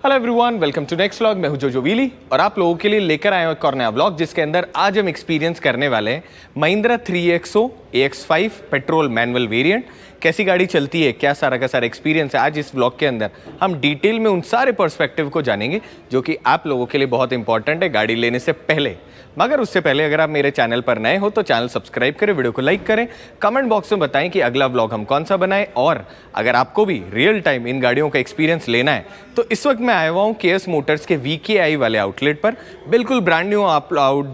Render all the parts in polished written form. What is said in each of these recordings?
Hello everyone, welcome to next vlog. मैं हूं जोजो वीली और आप लोगों के लिए लेकर आया हूं एक और नया व्लॉग जिसके अंदर आज हम एक्सपीरियंस करने वाले हैं Mahindra 3XO AX5 petrol manual variant. कैसी गाड़ी चलती है, क्या सारा का सारा एक्सपीरियंस है, आज इस व्लॉग के अंदर हम डिटेल में उन सारे पर्सपेक्टिव को जानेंगे जो कि आप लोगों के लिए बहुत इंपॉर्टेंट है गाड़ी लेने से पहले। मगर उससे पहले अगर आप मेरे चैनल पर नए हो तो चैनल सब्सक्राइब करें, वीडियो को लाइक करें, कमेंट बॉक्स में बताएं कि अगला व्लॉग हम कौन सा बनाएं। और अगर आपको भी रियल टाइम इन गाड़ियों का एक्सपीरियंस लेना है तो इस वक्त मैं आया हुआ हूँ KS मोटर्स के VKI वाले आउटलेट पर। बिल्कुल ब्रांड न्यू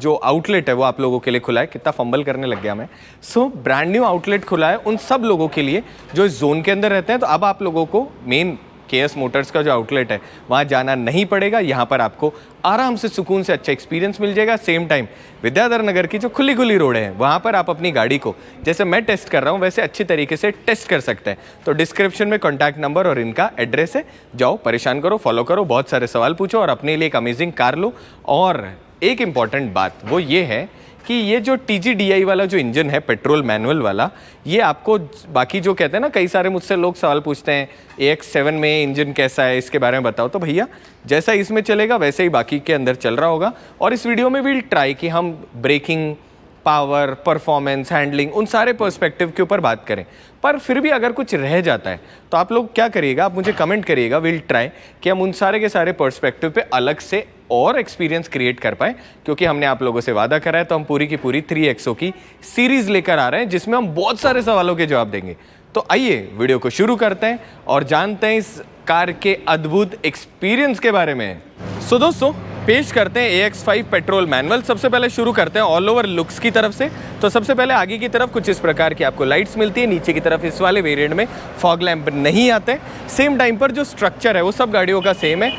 जो आउटलेट है वो आप लोगों के लिए खुला है। कितना फंबल करने लग गया मैं। ब्रांड न्यू आउटलेट खुला है उन सब लोगों के लिए जो इस जोन के अंदर रहते हैं। तो अब आप लोगों को मेन KS मोटर्स का जो आउटलेट है वहाँ जाना नहीं पड़ेगा। यहाँ पर आपको आराम से सुकून से अच्छा एक्सपीरियंस मिल जाएगा। सेम टाइम विद्याधर नगर की जो खुली खुली रोड है वहाँ पर आप अपनी गाड़ी को जैसे मैं टेस्ट कर रहा हूँ वैसे अच्छी तरीके से टेस्ट कर सकते हैं। तो डिस्क्रिप्शन में कॉन्टैक्ट नंबर और इनका एड्रेस है, जाओ परेशान करो, फॉलो करो, बहुत सारे सवाल पूछो और अपने लिए एक अमेजिंग कार लो। और एक इम्पॉर्टेंट बात वो ये है कि ये जो TGDI वाला जो इंजन है पेट्रोल मैनुअल वाला, ये आपको बाकी जो कहते हैं ना, कई सारे मुझसे लोग सवाल पूछते हैं AX7 में इंजन कैसा है, इसके बारे में बताओ। तो भैया जैसा इसमें चलेगा वैसे ही बाकी के अंदर चल रहा होगा। और इस वीडियो में विल ट्राई कि हम ब्रेकिंग, पावर, परफॉर्मेंस, हैंडलिंग, उन सारे पर्सपेक्टिव के ऊपर बात करें। पर फिर भी अगर कुछ रह जाता है तो आप लोग क्या करिएगा, आप मुझे कमेंट करिएगा। विल ट्राई कि हम उन सारे के सारे पर्सपेक्टिव पे अलग से और एक्सपीरियंस क्रिएट कर पाए, क्योंकि हमने आप लोगों से वादा करा है। तो हम पूरी की पूरी 3XO की सीरीज लेकर आ रहे हैं जिसमें हम बहुत सारे सवालों के जवाब देंगे। तो आइए वीडियो को शुरू करते हैं और जानते हैं इस कार के अद्भुत एक्सपीरियंस के बारे में। सो दोस्तों पेश करते हैं AX5 पेट्रोल मैनुअल। सबसे पहले शुरू करते हैं ऑल ओवर लुक्स की तरफ से। तो सबसे पहले आगे की तरफ कुछ इस प्रकार की आपको लाइट्स मिलती है। नीचे की तरफ इस वाले वेरिएंट में फॉग लैंप नहीं आते। सेम टाइम पर जो स्ट्रक्चर है वो सब गाड़ियों का सेम है,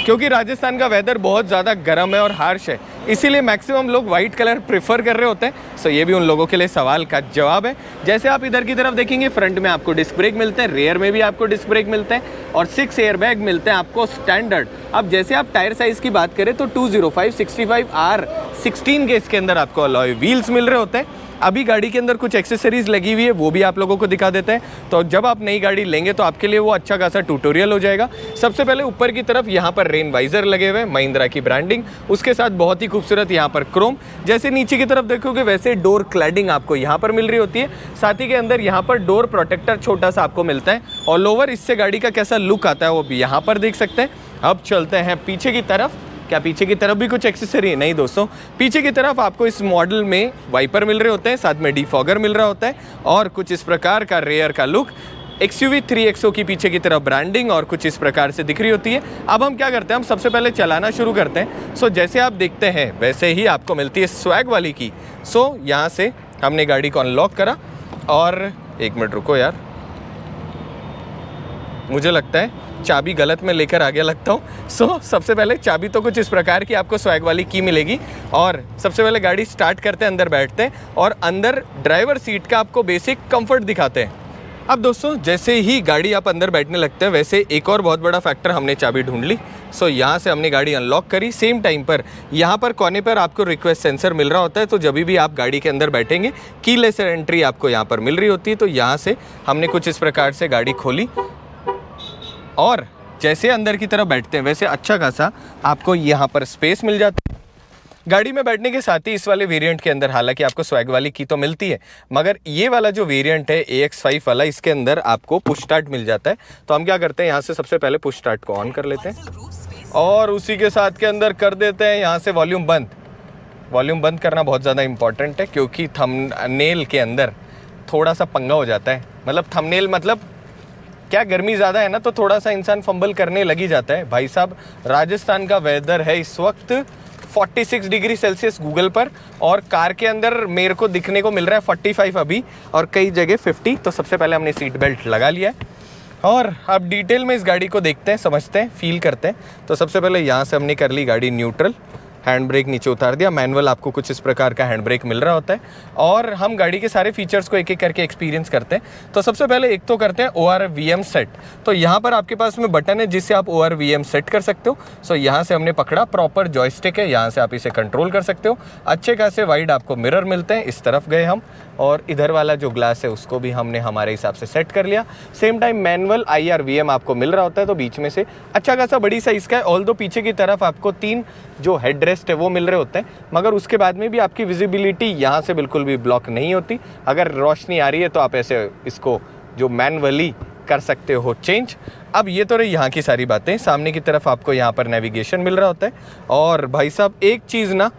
क्योंकि राजस्थान का वेदर बहुत ज़्यादा गर्म है और हार्श है, इसीलिए मैक्सिमम लोग वाइट कलर प्रेफर कर रहे होते हैं। सो ये भी उन लोगों के लिए सवाल का जवाब है। जैसे आप इधर की तरफ देखेंगे, फ्रंट में आपको डिस्क ब्रेक मिलते हैं, रेयर में भी आपको डिस्क ब्रेक मिलते हैं और 6 एयरबैग मिलते हैं आपको स्टैंडर्ड। अब जैसे आप टायर साइज़ की बात करें तो 205/65R16 के इसके अंदर आपको अलॉय व्हील्स मिल रहे होते हैं। अभी गाड़ी के अंदर कुछ एक्सेसरीज लगी हुई है, वो भी आप लोगों को दिखा देते हैं। तो जब आप नई गाड़ी लेंगे तो आपके लिए वो अच्छा खासा ट्यूटोरियल हो जाएगा। सबसे पहले ऊपर की तरफ यहाँ पर रेन वाइजर लगे हुए हैं, महिंद्रा की ब्रांडिंग, उसके साथ बहुत ही खूबसूरत यहाँ पर क्रोम। जैसे नीचे की तरफ देखोगे वैसे डोर क्लैडिंग आपको यहाँ पर मिल रही होती है। साथ ही के अंदर यहाँ पर डोर प्रोटेक्टर छोटा सा आपको मिलता है। ऑल ओवर इससे गाड़ी का कैसा लुक आता है वो भी यहाँ पर देख सकते हैं। अब चलते हैं पीछे की तरफ। क्या पीछे की तरफ भी कुछ एक्सेसरी है? नहीं दोस्तों, पीछे की तरफ आपको इस मॉडल में वाइपर मिल रहे होते हैं, साथ में डिफॉगर मिल रहा होता है और कुछ इस प्रकार का रेयर का लुक। XUV 3XO की पीछे की तरफ ब्रांडिंग और कुछ इस प्रकार से दिख रही होती है। अब हम क्या करते हैं, हम सबसे पहले चलाना शुरू करते हैं। जैसे आप देखते हैं वैसे ही आपको मिलती है स्वैग वाली की। यहाँ से हमने गाड़ी को अनलॉक करा और एक मिनट रुको यार, मुझे लगता है चाबी गलत में लेकर आ गया लगता हूँ। सबसे पहले चाबी तो कुछ इस प्रकार की आपको स्वैग वाली की मिलेगी। और सबसे पहले गाड़ी स्टार्ट करते हैं, अंदर बैठते हैं और अंदर ड्राइवर सीट का आपको बेसिक कंफर्ट दिखाते हैं। अब दोस्तों जैसे ही गाड़ी आप अंदर बैठने लगते हैं वैसे एक और बहुत बड़ा फैक्टर, हमने चाबी ढूंढ ली। यहाँ से हमने गाड़ी अनलॉक करी। सेम टाइम पर यहाँ पर कोने पर आपको रिक्वेस्ट सेंसर मिल रहा होता है। तो जब भी आप गाड़ी के अंदर बैठेंगे कीलेस एंट्री आपको यहाँ पर मिल रही होती है। तो यहाँ से हमने कुछ इस प्रकार से गाड़ी खोली और जैसे अंदर की तरफ बैठते हैं वैसे अच्छा खासा आपको यहाँ पर स्पेस मिल जाता है। गाड़ी में बैठने के साथ ही इस वाले वेरिएंट के अंदर हालांकि आपको स्वैग वाली की तो मिलती है, मगर ये वाला जो वेरिएंट है AX5 वाला, इसके अंदर आपको पुश स्टार्ट मिल जाता है। तो हम क्या करते हैं, यहाँ से सबसे पहले पुश स्टार्ट को ऑन कर लेते हैं और उसी के साथ के अंदर कर देते हैं यहाँ से वॉल्यूम बंद। वॉल्यूम बंद करना बहुत ज़्यादा इंपॉर्टेंट है, क्योंकि थंबनेल के अंदर थोड़ा सा पंगा हो जाता है। मतलब थंबनेल मतलब क्या, गर्मी ज़्यादा है ना तो थोड़ा सा इंसान फंबल करने लगी जाता है। भाई साहब राजस्थान का वेदर है इस वक्त 46 डिग्री सेल्सियस गूगल पर, और कार के अंदर मेरे को दिखने को मिल रहा है 45 अभी और कई जगह 50। तो सबसे पहले हमने सीट बेल्ट लगा लिया है और अब डिटेल में इस गाड़ी को देखते हैं, समझते हैं, फील करते हैं। तो सबसे पहले यहाँ से हमने कर ली गाड़ी न्यूट्रल, हैंड ब्रेक नीचे उतार दिया। मैनुअल आपको कुछ इस प्रकार का हैंड ब्रेक मिल रहा होता है और हम गाड़ी के सारे फीचर्स को एक एक करके एक्सपीरियंस करते हैं। तो सबसे पहले एक तो करते हैं ORVM सेट। तो यहाँ पर आपके पास में बटन है जिससे आप ORVM सेट कर सकते हो। यहाँ से हमने पकड़ा, प्रॉपर जॉयस्टिक है, यहाँ से आप इसे कंट्रोल कर सकते हो। अच्छे खासे वाइड आपको मिरर मिलते हैं। इस तरफ गए हम, और इधर वाला जो ग्लास है उसको भी हमने हमारे हिसाब से सेट कर लिया। सेम टाइम मैनुअल IRVM आपको मिल रहा होता है, तो बीच में से अच्छा खासा बड़ी साइज़ का है। ऑल्दो पीछे की तरफ आपको 3 जो हेडरेस्ट है वो मिल रहे होते हैं, मगर उसके बाद में भी आपकी विजिबिलिटी यहाँ से बिल्कुल भी ब्लॉक नहीं होती। अगर रोशनी आ रही है तो आप ऐसे इसको जो मैनुअली कर सकते हो चेंज। अब ये तो रही यहाँ की सारी बातें। सामने की तरफ आपको यहाँ पर नेविगेशन मिल रहा होता है। और भाई साहब एक चीज़ ना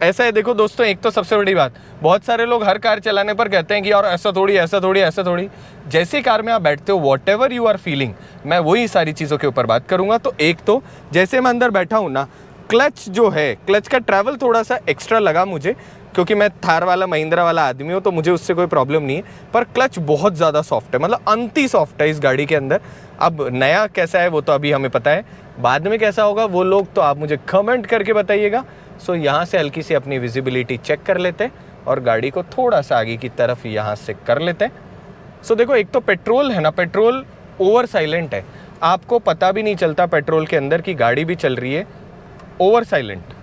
ऐसा है, देखो दोस्तों, एक तो सबसे बड़ी बात, बहुत सारे लोग हर कार चलाने पर कहते हैं कि यार ऐसा थोड़ी ऐसा थोड़ी ऐसा थोड़ी। जैसे कार में आप बैठते हो, whatever you are feeling, मैं वही सारी चीज़ों के ऊपर बात करूँगा। तो एक तो जैसे मैं अंदर बैठा हूँ ना, क्लच जो है, क्लच का ट्रैवल थोड़ा सा एक्स्ट्रा लगा मुझे, क्योंकि मैं थार वाला महिंद्रा वाला आदमी हूँ, तो मुझे उससे कोई प्रॉब्लम नहीं है। पर क्लच बहुत ज़्यादा सॉफ्ट है, मतलब अंति सॉफ्ट है इस गाड़ी के अंदर। अब नया कैसा है वो तो अभी हमें पता है, बाद में कैसा होगा वो लोग तो आप मुझे कमेंट करके बताइएगा। सो यहाँ से हल्की सी अपनी विजिबिलिटी चेक कर लेते हैं और गाड़ी को थोड़ा सा आगे की तरफ यहाँ से कर लेते हैं। सो देखो, एक तो पेट्रोल है ना, पेट्रोल ओवर साइलेंट है, आपको पता भी नहीं चलता पेट्रोल के अंदर की गाड़ी भी चल रही है ओवर साइलेंट।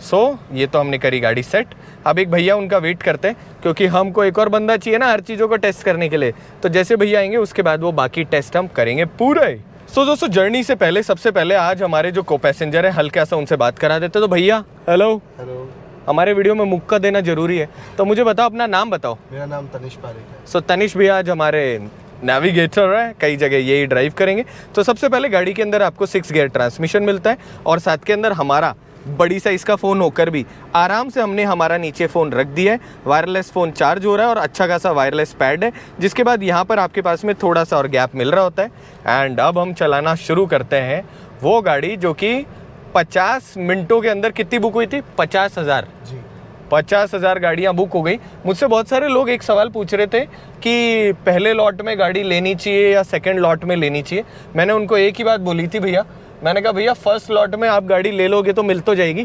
सो ये तो हमने करी गाड़ी सेट। अब एक भैया उनका वेट करते हैं, क्योंकि हमको एक और बंदा चाहिए ना हर चीज़ों को टेस्ट करने के लिए। तो जैसे भैया आएंगे उसके बाद वो बाकी टेस्ट हम करेंगे पूरे। सो दोस्तों, जर्नी से पहले सबसे पहले आज हमारे जो को पैसेंजर है हल्का सा उनसे बात करा देते। तो भैया हेलो। हेलो। हमारे वीडियो में मुक्का देना जरूरी है, तो मुझे बताओ, अपना नाम बताओ। मेरा नाम तनिष पारिक है। सो तनिष भैया आज हमारे नेविगेटर है, कई जगह यही ड्राइव करेंगे। तो सबसे पहले गाड़ी के अंदर आपको 6 गियर ट्रांसमिशन मिलता है, और साथ के अंदर हमारा बड़ी साइज का फ़ोन होकर भी आराम से हमने हमारा नीचे फ़ोन रख दिया है। वायरलेस फ़ोन चार्ज हो रहा है और अच्छा खासा वायरलेस पैड है, जिसके बाद यहाँ पर आपके पास में थोड़ा सा और गैप मिल रहा होता है। एंड अब हम चलाना शुरू करते हैं वो गाड़ी जो कि 50 मिनटों के अंदर कितनी बुक हुई थी? 50,000 जी। 50,000 गाड़ियाँ बुक हो गई। मुझसे बहुत सारे लोग एक सवाल पूछ रहे थे कि पहले लॉट में गाड़ी लेनी चाहिए या सेकंड लॉट में लेनी चाहिए। मैंने उनको एक ही बात बोली थी भैया, मैंने कहा भैया फर्स्ट लॉट में आप गाड़ी ले लोगे तो मिल तो जाएगी,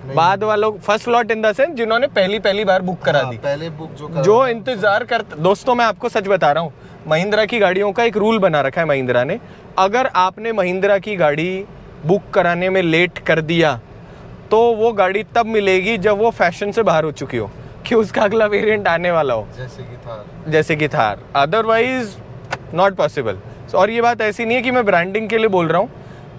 बाद वालों first lot in the sense जिन्होंने पहली बार बुक करा दी, पहले बुक जो इंतजार करते। दोस्तों मैं आपको सच बता रहा हूँ, महिंद्रा की गाड़ियों का एक रूल बना रखा है महिंद्रा ने, अगर आपने महिंद्रा की गाड़ी बुक कराने में लेट कर दिया तो वो गाड़ी तब मिलेगी जब वो फैशन से बाहर हो चुकी हो, कि उसका अगला वेरिएंट आने वाला हो, जैसे कि थार। Otherwise not possible. और ये बात ऐसी नहीं है कि मैं ब्रांडिंग के लिए बोल रहा हूँ,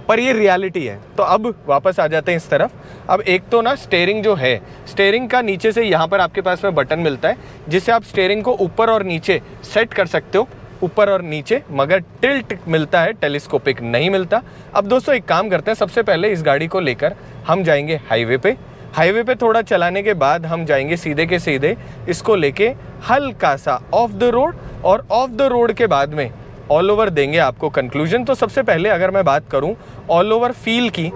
पर ये रियलिटी है। तो अब वापस आ जाते हैं इस तरफ। अब एक तो ना स्टीयरिंग जो है, स्टीयरिंग का नीचे से यहाँ पर आपके पास में बटन मिलता है, जिससे आप स्टीयरिंग को ऊपर और नीचे सेट कर सकते हो, ऊपर और नीचे, मगर टिल्ट मिलता है, टेलीस्कोपिक नहीं मिलता। अब दोस्तों एक काम करते हैं, सबसे पहले इस गाड़ी को लेकर हम जाएंगे हाईवे पे। हाईवे पे थोड़ा चलाने के बाद हम जाएंगे सीधे के सीधे इसको लेके हल्का सा ऑफ द रोड, और ऑफ द रोड के बाद में ऑल ओवर देंगे आपको कंक्लूजन। तो सबसे पहले अगर मैं बात करूं ऑल ओवर फील की,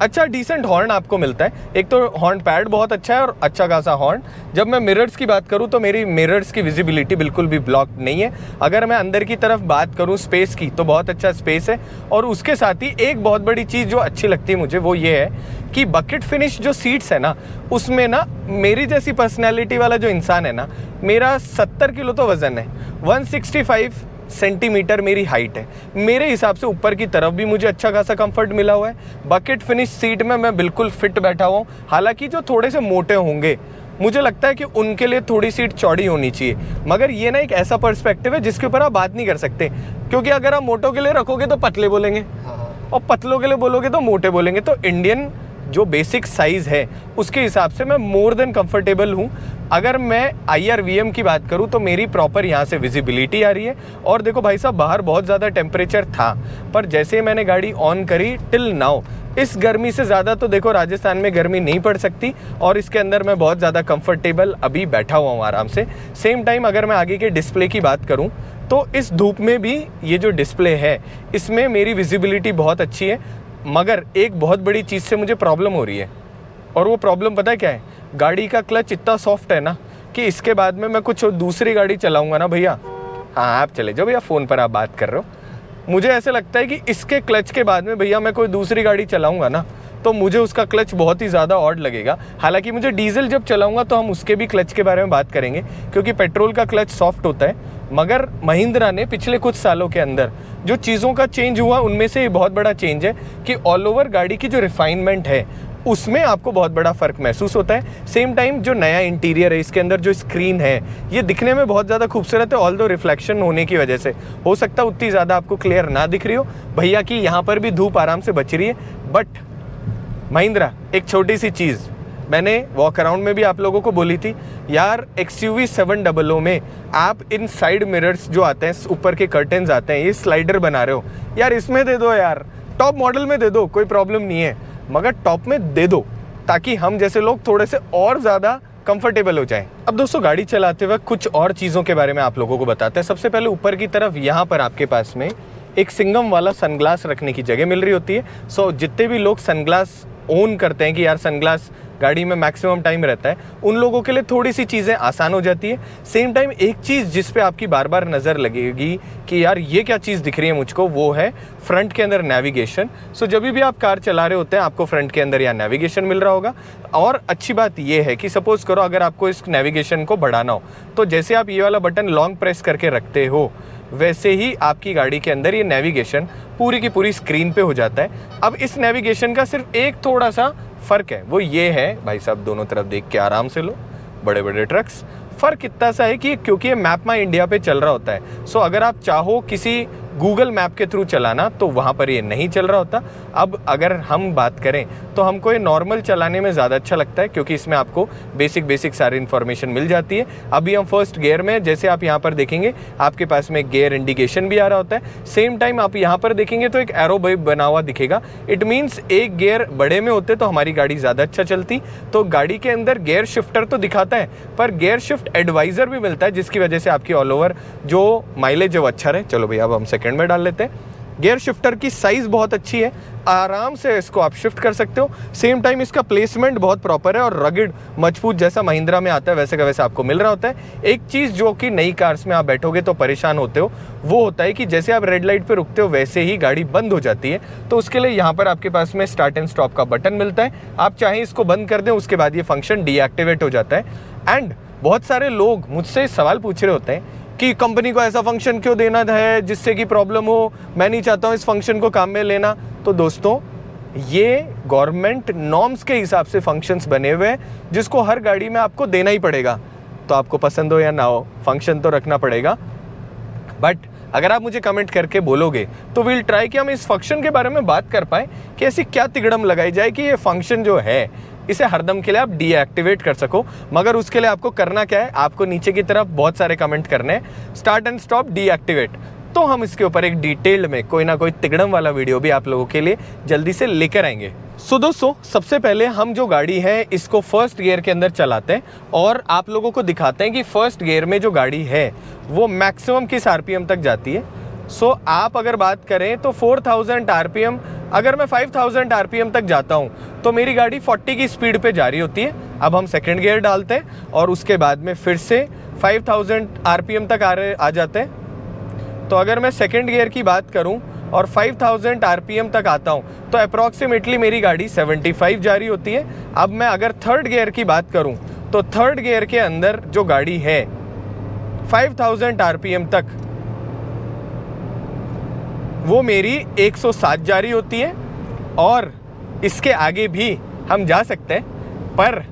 अच्छा डिसेंट हॉर्न आपको मिलता है। एक तो हॉर्न पैड बहुत अच्छा है और अच्छा खासा हॉर्न। जब मैं मिरर्स की बात करूं तो मेरी मिरर्स की विजिबिलिटी बिल्कुल भी ब्लॉक नहीं है। अगर मैं अंदर की तरफ बात करूं स्पेस की, तो बहुत अच्छा स्पेस है। और उसके साथ ही एक बहुत बड़ी चीज़ जो अच्छी लगती है मुझे वो ये है कि बकेट फिनिश जो सीट्स है ना, उसमें ना मेरी जैसी पर्सनैलिटी वाला जो इंसान है ना, मेरा 70 किलो तो वज़न है, 165 सेंटीमीटर मेरी हाइट है, मेरे हिसाब से ऊपर की तरफ भी मुझे अच्छा खासा कंफर्ट मिला हुआ है। बकेट फिनिश सीट में मैं बिल्कुल फिट बैठा हुआ हूँ। हालांकि जो थोड़े से मोटे होंगे मुझे लगता है कि उनके लिए थोड़ी सीट चौड़ी होनी चाहिए, मगर ये ना एक ऐसा पर्सपेक्टिव है जिसके ऊपर आप बात नहीं कर सकते, क्योंकि अगर आप मोटों के लिए रखोगे तो पतले बोलेंगे और पतलों के लिए बोलोगे तो मोटे बोलेंगे। तो इंडियन जो बेसिक साइज़ है उसके हिसाब से मैं मोर देन कंफर्टेबल हूँ। अगर मैं IRVM की बात करूँ तो मेरी प्रॉपर यहाँ से विजिबिलिटी आ रही है। और देखो भाई साहब, बाहर बहुत ज़्यादा टेम्परेचर था, पर जैसे मैंने गाड़ी ऑन करी टिल नाउ, इस गर्मी से ज़्यादा तो देखो राजस्थान में गर्मी नहीं पड़ सकती, और इसके अंदर मैं बहुत ज़्यादा कंफर्टेबल अभी बैठा हुआ हूँ आराम से। सेम टाइम अगर मैं आगे के डिस्प्ले की बात करूँ तो इस धूप में भी ये जो डिस्प्ले है इसमें मेरी विजिबिलिटी बहुत अच्छी है। मगर एक बहुत बड़ी चीज़ से मुझे प्रॉब्लम हो रही है, और वो प्रॉब्लम पता है क्या है? गाड़ी का क्लच इतना सॉफ्ट है ना कि इसके बाद में मैं कुछ दूसरी गाड़ी चलाऊंगा ना भैया, हाँ आप चले जाओ भैया, फ़ोन पर आप बात कर रहे हो, मुझे ऐसे लगता है कि इसके क्लच के बाद में भैया मैं कोई दूसरी गाड़ी चलाऊंगा ना तो मुझे उसका क्लच बहुत ही ज़्यादा ऑड लगेगा। हालांकि मुझे डीजल जब चलाऊंगा तो हम उसके भी क्लच के बारे में बात करेंगे, क्योंकि पेट्रोल का क्लच सॉफ्ट होता है। मगर महिंद्रा ने पिछले कुछ सालों के अंदर जो चीज़ों का चेंज हुआ उनमें से बहुत बड़ा चेंज है कि ऑल ओवर गाड़ी की जो रिफाइनमेंट है उसमें आपको बहुत बड़ा फ़र्क महसूस होता है। सेम टाइम जो नया इंटीरियर है, इसके अंदर जो स्क्रीन है ये दिखने में बहुत ज़्यादा खूबसूरत है, ऑल्दो रिफ्लेक्शन होने की वजह से हो सकता है उतनी ज़्यादा आपको क्लियर ना दिख रही हो। भैया की यहाँ पर भी धूप आराम से बच रही है। बट महिंद्रा, एक छोटी सी चीज़ मैंने वॉक अराउंड में भी आप लोगों को बोली थी यार, XUV 700 में आप इन साइड मिरर्स जो आते हैं, ऊपर के कर्टेन्स आते हैं, ये स्लाइडर बना रहे हो यार, इसमें दे दो यार, टॉप मॉडल में दे दो, कोई प्रॉब्लम नहीं है, मगर टॉप में दे दो ताकि हम जैसे लोग थोड़े से और ज़्यादा कंफर्टेबल हो जाएं। अब दोस्तों, गाड़ी चलाते वक्त कुछ और चीज़ों के बारे में आप लोगों को बताते हैं। सबसे पहले ऊपर की तरफ यहाँ पर आपके पास में एक सिंगम वाला सनग्लास रखने की जगह मिल रही होती है। सो जितने भी लोग सनग्लास ओन करते हैं कि यार सनग्लास गाड़ी में मैक्सिमम टाइम रहता है, उन लोगों के लिए थोड़ी सी चीज़ें आसान हो जाती है। सेम टाइम एक चीज़ जिस पे आपकी बार बार नज़र लगेगी कि यार ये क्या चीज़ दिख रही है मुझको, वो है फ्रंट के अंदर नेविगेशन। सो जब भी आप कार चला रहे होते हैं आपको फ्रंट के अंदर यहाँ नेविगेशन मिल रहा होगा। और अच्छी बात ये है कि सपोज़ करो अगर आपको इस नेविगेशन को बढ़ाना हो तो जैसे आप ये वाला बटन लॉन्ग प्रेस करके रखते हो, वैसे ही आपकी गाड़ी के अंदर ये नेविगेशन पूरी की पूरी स्क्रीन पे हो जाता है। अब इस नेविगेशन का सिर्फ एक थोड़ा सा फ़र्क है, वो ये है, भाई साहब दोनों तरफ देख के आराम से लो, बड़े बड़े ट्रक्स, फ़र्क इतना सा है कि क्योंकि ये मैप माई इंडिया पे चल रहा होता है। सो अगर आप चाहो किसी गूगल मैप के थ्रू चलाना तो वहाँ पर ये नहीं चल रहा होता। अब अगर हम बात करें तो हमको ये नॉर्मल चलाने में ज़्यादा अच्छा लगता है क्योंकि इसमें आपको बेसिक सारी इन्फॉर्मेशन मिल जाती है। अभी हम फर्स्ट गियर में, जैसे आप यहाँ पर देखेंगे आपके पास में गियर इंडिकेशन भी आ रहा होता है। सेम टाइम आप यहाँ पर देखेंगे तो एक एरो बना हुआ दिखेगा। इट मीन्स एक गियर बड़े में होते तो हमारी गाड़ी ज़्यादा अच्छा चलती। तो गाड़ी के अंदर गियर शिफ्टर तो दिखाता है पर गियर शिफ्ट एडवाइज़र भी मिलता है, जिसकी वजह से आपकी ऑल ओवर जो माइलेज है वो अच्छा रहे। चलो भैया अब हम सेकंड में डाल लेते हैं। गियर शिफ्टर की साइज़ बहुत अच्छी है, आराम से इसको आप शिफ्ट कर सकते हो। सेम टाइम इसका प्लेसमेंट बहुत प्रॉपर है और रगिड मजबूत जैसा महिंद्रा में आता है वैसे का वैसे आपको मिल रहा होता है। एक चीज़ जो कि नई कार्स में आप बैठोगे तो परेशान होते हो, वो होता है कि जैसे आप रेड लाइट पे रुकते हो वैसे ही गाड़ी बंद हो जाती है। तो उसके लिए यहाँ पर आपके पास में स्टार्ट एंड स्टॉप का बटन मिलता है। आप चाहें इसको बंद कर दें, उसके बाद ये फंक्शन डीएक्टिवेट हो जाता है। एंड बहुत सारे लोग मुझसे सवाल पूछ रहे होते हैं कि कंपनी को ऐसा फंक्शन क्यों देना है जिससे कि प्रॉब्लम हो, मैं नहीं चाहता हूँ इस फंक्शन को काम में लेना। तो दोस्तों, ये गवर्नमेंट नॉर्म्स के हिसाब से फंक्शंस बने हुए हैं जिसको हर गाड़ी में आपको देना ही पड़ेगा। तो आपको पसंद हो या ना हो, फंक्शन तो रखना पड़ेगा। बट अगर आप मुझे कमेंट करके बोलोगे तो विल ट्राई कि हम इस फंक्शन के बारे में बात कर पाए कि ऐसी क्या तिगड़म लगाई जाए कि ये फंक्शन जो है इसे हरदम के लिए आप डीएक्टिवेट कर सको। मगर उसके लिए आपको करना क्या है, आपको नीचे की तरफ बहुत सारे कमेंट करने हैं, स्टार्ट एंड स्टॉप डीएक्टिवेट। तो हम इसके ऊपर एक डिटेल्ड में कोई ना कोई तिगड़म वाला वीडियो भी आप लोगों के लिए जल्दी से लेकर आएंगे। सो दोस्तों, सबसे पहले हम जो गाड़ी है इसको फर्स्ट गियर के अंदर चलाते हैं और आप लोगों को दिखाते हैं कि फर्स्ट गियर में जो गाड़ी है वो मैक्सिमम किस आरपीएम तक जाती है। सो आप अगर बात करें तो 4000 आरपीएम, अगर मैं 5000 आरपीएम तक जाता हूं तो मेरी गाड़ी 40 की स्पीड पे जा रही होती है। अब हम सेकंड गियर डालते हैं और उसके बाद में फिर से 5000 आरपीएम तक आ जाते हैं। तो अगर मैं सेकंड गियर की बात करूं और 5000 आरपीएम तक आता हूं तो अप्रॉक्सीमेटली मेरी गाड़ी 75 जा रही होती है। अब मैं अगर थर्ड गियर की बात करूं तो थर्ड गियर के अंदर जो गाड़ी है 5000 आरपीएम तक वो मेरी 107 जा रही होती है। और इसके आगे भी हम जा सकते हैं पर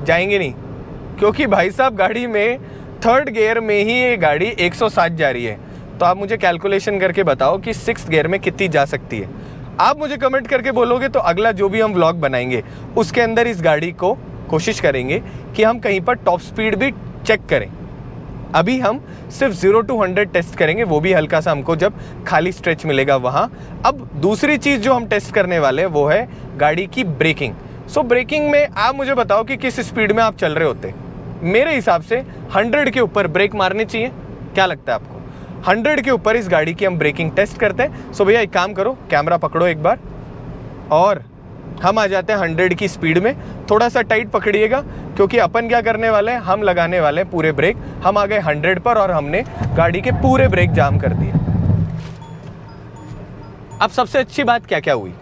जाएंगे नहीं, क्योंकि भाई साहब गाड़ी में थर्ड गियर में ही ये गाड़ी 107 जा रही है। तो आप मुझे कैलकुलेशन करके बताओ कि सिक्स्थ गियर में कितनी जा सकती है। आप मुझे कमेंट करके बोलोगे तो अगला जो भी हम व्लॉग बनाएंगे उसके अंदर इस गाड़ी को कोशिश करेंगे कि हम कहीं पर टॉप स्पीड भी चेक करें। अभी हम सिर्फ 0 to 100 टेस्ट करेंगे, वो भी हल्का सा हमको जब खाली स्ट्रेच मिलेगा वहाँ। अब दूसरी चीज़ जो हम टेस्ट करने वाले हैं वो है गाड़ी की ब्रेकिंग। सो ब्रेकिंग में आप मुझे बताओ कि किस स्पीड में आप चल रहे होते। मेरे हिसाब से 100 के ऊपर ब्रेक मारनी चाहिए। क्या लगता है आपको? 100 के ऊपर इस गाड़ी की हम ब्रेकिंग टेस्ट करते हैं। सो भैया एक काम करो, कैमरा पकड़ो एक बार और हम आ जाते हैं 100 की स्पीड में। थोड़ा सा टाइट पकड़िएगा क्योंकि अपन क्या करने वाले हैं, हम लगाने वाले हैं पूरे ब्रेक। हम आ गए 100 पर और हमने गाड़ी के पूरे ब्रेक जाम कर दिए। अब सबसे अच्छी बात क्या क्या हुई?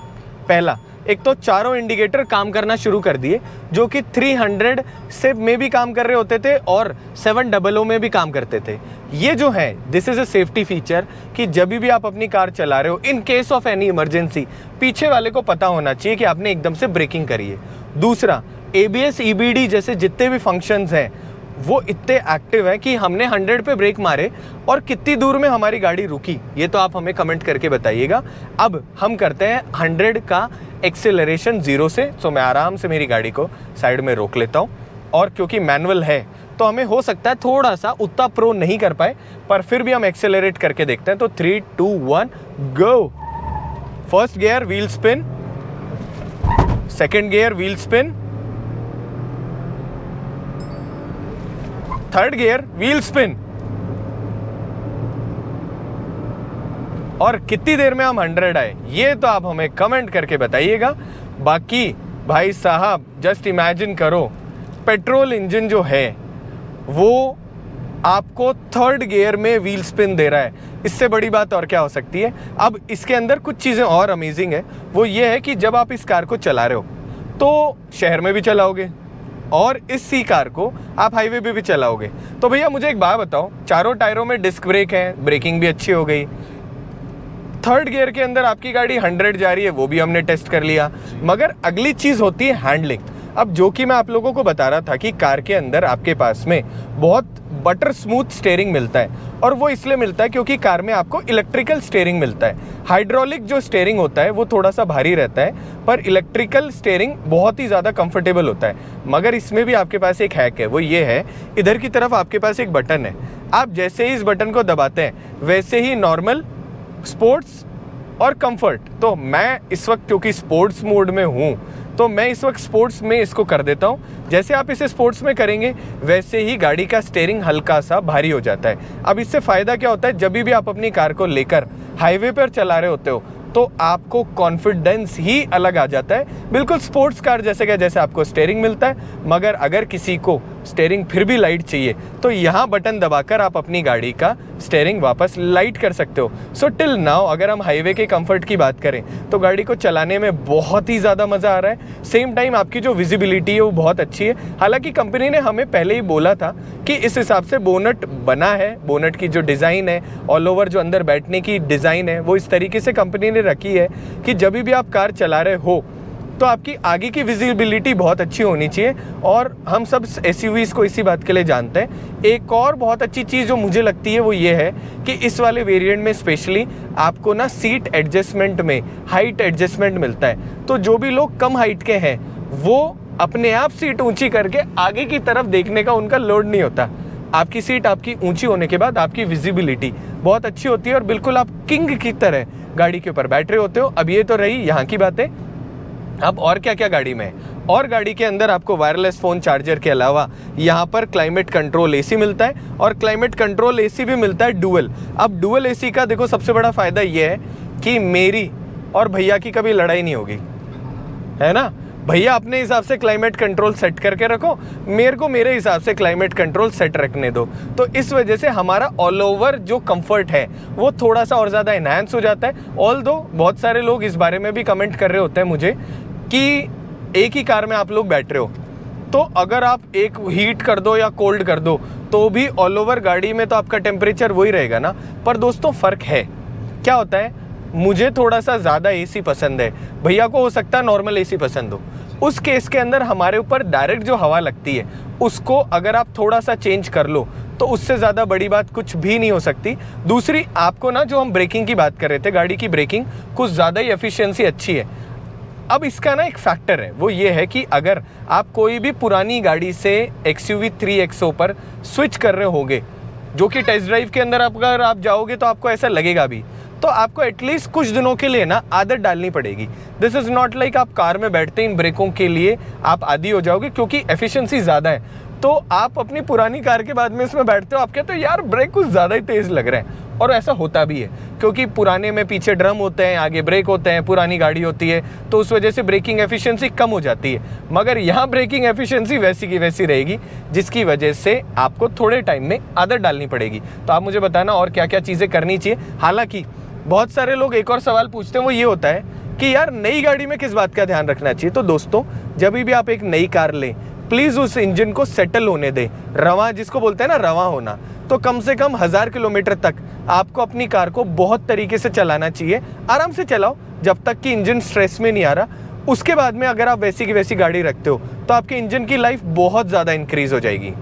पहला, एक तो चारों इंडिकेटर काम करना शुरू कर दिए, जो कि 300 से में भी काम कर रहे होते थे और 700 में भी काम करते थे। ये जो है this is a safety feature कि जब भी आप अपनी कार चला रहे हो, in case of any emergency, पीछे वाले को पता होना चाहिए कि आपने एकदम से ब्रेकिंग करी है। दूसरा, ABS EBD जैसे जितने भी फंक्शंस हैं वो इतने एक्टिव है कि हमने 100 पे ब्रेक मारे और कितनी दूर में हमारी गाड़ी रुकी, ये तो आप हमें कमेंट करके बताइएगा। अब हम करते हैं 100 का एक्सेलरेशन 0 से। तो मैं आराम से मेरी गाड़ी को साइड में रोक लेता हूँ, और क्योंकि मैनुअल है तो हमें हो सकता है थोड़ा सा उतना प्रो नहीं कर पाए, पर फिर भी हम एक्सेलरेट करके देखते हैं। तो 3 2 1 go. First gear wheel spin, second gear wheel spin, third gear wheel spin, और कितनी देर में हम 100 आए ये तो आप हमें कमेंट करके बताइएगा। बाकी भाई साहब जस्ट इमेजिन करो, पेट्रोल इंजन जो है वो आपको थर्ड गियर में व्हील स्पिन दे रहा है, इससे बड़ी बात और क्या हो सकती है। अब इसके अंदर कुछ चीज़ें और अमेजिंग है, वो ये है कि जब आप इस कार को चला रहे हो तो शहर में भी चलाओगे और इसी कार को आप हाईवे पे भी चलाओगे। तो भैया मुझे एक बात बताओ, चारों टायरों में डिस्क ब्रेक है, ब्रेकिंग भी अच्छी हो गई, थर्ड गियर के अंदर आपकी गाड़ी 100 जा रही है, वो भी हमने टेस्ट कर लिया, मगर अगली चीज़ होती है हैंडलिंग। अब जो कि मैं आप लोगों को बता रहा था कि कार के अंदर आपके पास में बहुत बटर स्मूथ स्टीयरिंग मिलता है, और वो इसलिए मिलता है क्योंकि कार में आपको इलेक्ट्रिकल स्टीयरिंग मिलता है। हाइड्रोलिक जो स्टीयरिंग होता है वो थोड़ा सा भारी रहता है, पर इलेक्ट्रिकल स्टीयरिंग बहुत ही ज़्यादा कंफर्टेबल होता है। मगर इसमें भी आपके पास एक हैक है, वो ये है, इधर की तरफ आपके पास एक बटन है, आप जैसे ही इस बटन को दबाते हैं वैसे ही नॉर्मल, स्पोर्ट्स और कंफर्ट, तो मैं इस वक्त क्योंकि स्पोर्ट्स मोड में हूँ तो मैं इस वक्त स्पोर्ट्स में इसको कर देता हूँ। जैसे आप इसे स्पोर्ट्स में करेंगे वैसे ही गाड़ी का स्टीयरिंग हल्का सा भारी हो जाता है। अब इससे फ़ायदा क्या होता है, जब भी आप अपनी कार को लेकर हाईवे पर चला रहे होते हो तो आपको कॉन्फिडेंस ही अलग आ जाता है, बिल्कुल स्पोर्ट्स कार जैसे क्या, जैसे आपको स्टीयरिंग मिलता है। मगर अगर किसी को स्टीयरिंग फिर भी लाइट चाहिए तो यहाँ बटन दबाकर आप अपनी गाड़ी का स्टीयरिंग वापस लाइट कर सकते हो। सो टिल नाउ अगर हम हाईवे के कंफर्ट की बात करें तो गाड़ी को चलाने में बहुत ही ज़्यादा मज़ा आ रहा है। सेम टाइम आपकी जो विजिबिलिटी है वो बहुत अच्छी है। हालांकि कंपनी ने हमें पहले ही बोला था कि इस हिसाब से बोनट बना है, बोनट की जो डिज़ाइन है, ऑल ओवर जो अंदर बैठने की डिज़ाइन है वो इस तरीके से कंपनी ने रखी है कि जब भी आप कार चला रहे हो तो आपकी आगे की विजिबिलिटी बहुत अच्छी होनी चाहिए, और हम सब एसयूवीज़ को इसी बात के लिए जानते हैं। एक और बहुत अच्छी चीज़ जो मुझे लगती है वो ये है कि इस वाले वेरिएंट में स्पेशली आपको ना सीट एडजस्टमेंट में हाइट एडजस्टमेंट मिलता है। तो जो भी लोग कम हाइट के हैं वो अपने आप सीट ऊंची करके आगे की तरफ देखने का उनका लोड नहीं होता। आपकी सीट आपकी ऊंची होने के बाद आपकी विजिबिलिटी बहुत अच्छी होती है और बिल्कुल आप किंग की तरह गाड़ी के ऊपर बैठ रहे होते हो। अब ये तो रही यहाँ की बातें, अब और क्या क्या गाड़ी में है। और गाड़ी के अंदर आपको वायरलेस फ़ोन चार्जर के अलावा यहाँ पर क्लाइमेट कंट्रोल एसी मिलता है, और क्लाइमेट कंट्रोल एसी भी मिलता है डुअल। अब डुअल एसी का देखो सबसे बड़ा फ़ायदा ये है कि मेरी और भैया की कभी लड़ाई नहीं होगी, है ना। भैया अपने हिसाब से क्लाइमेट कंट्रोल सेट करके रखो, मेरे को मेरे हिसाब से क्लाइमेट कंट्रोल सेट रखने दो। तो इस वजह से हमारा ऑल ओवर जो कंफर्ट है वो थोड़ा सा और ज़्यादा इन्हांस हो जाता है। ऑल दो बहुत सारे लोग इस बारे में भी कमेंट कर रहे होते हैं मुझे कि एक ही कार में आप लोग बैठ रहे हो, तो अगर आप एक हीट कर दो या कोल्ड कर दो तो भी ऑल ओवर गाड़ी में तो आपका टेम्परेचर वही रहेगा ना। पर दोस्तों फ़र्क है, क्या होता है, मुझे थोड़ा सा ज़्यादा एसी पसंद है, भैया को हो सकता है नॉर्मल एसी पसंद हो। उस केस के अंदर हमारे ऊपर डायरेक्ट जो हवा लगती है उसको अगर आप थोड़ा सा चेंज कर लो तो उससे ज़्यादा बड़ी बात कुछ भी नहीं हो सकती। दूसरी, आपको ना जो हम ब्रेकिंग की बात कर रहे थे, गाड़ी की ब्रेकिंग कुछ ज़्यादा ही एफिशिएंसी अच्छी है। अब इसका ना एक फैक्टर है, वो ये है कि अगर आप कोई भी पुरानी गाड़ी से XUV 3XO पर स्विच कर रहे होगे, जो कि टेस्ट ड्राइव के अंदर अगर आप जाओगे तो आपको ऐसा लगेगा भी, तो आपको एटलीस्ट कुछ दिनों के लिए ना आदत डालनी पड़ेगी। दिस इज़ नॉट लाइक आप कार में बैठते इन ब्रेकों के लिए आप आदी हो जाओगे, क्योंकि एफिशिएंसी ज़्यादा है। तो आप अपनी पुरानी कार के बाद में इसमें बैठते हो, आप कहते हो यार ब्रेक कुछ ज़्यादा ही तेज़ लग रहे हैं, और ऐसा होता भी है क्योंकि पुराने में पीछे ड्रम होते हैं, आगे ब्रेक होते हैं, पुरानी गाड़ी होती है, तो उस वजह से ब्रेकिंग एफिशिएंसी कम हो जाती है। मगर यहाँ ब्रेकिंग एफिशिएंसी वैसी की वैसी रहेगी, जिसकी वजह से आपको थोड़े टाइम में आदत डालनी पड़ेगी। तो आप मुझे बताना और क्या क्या चीज़ें करनी चाहिए। हालांकि बहुत सारे लोग एक और सवाल पूछते हैं, वो ये होता है कि यार नई गाड़ी में किस बात का ध्यान रखना चाहिए। तो दोस्तों जब भी आप एक नई कार लें, प्लीज़ उस इंजन को सेटल होने दें, रवां जिसको बोलते हैं ना, रवां होना। तो कम से कम 1000 किलोमीटर तक आपको अपनी कार को बहुत तरीके से चलाना चाहिए। आराम से चलाओ जब तक कि इंजन स्ट्रेस में नहीं आ रहा। उसके बाद में अगर आप वैसी की वैसी गाड़ी रखते हो तो आपके इंजन की लाइफ बहुत ज़्यादा इंक्रीज हो जाएगी।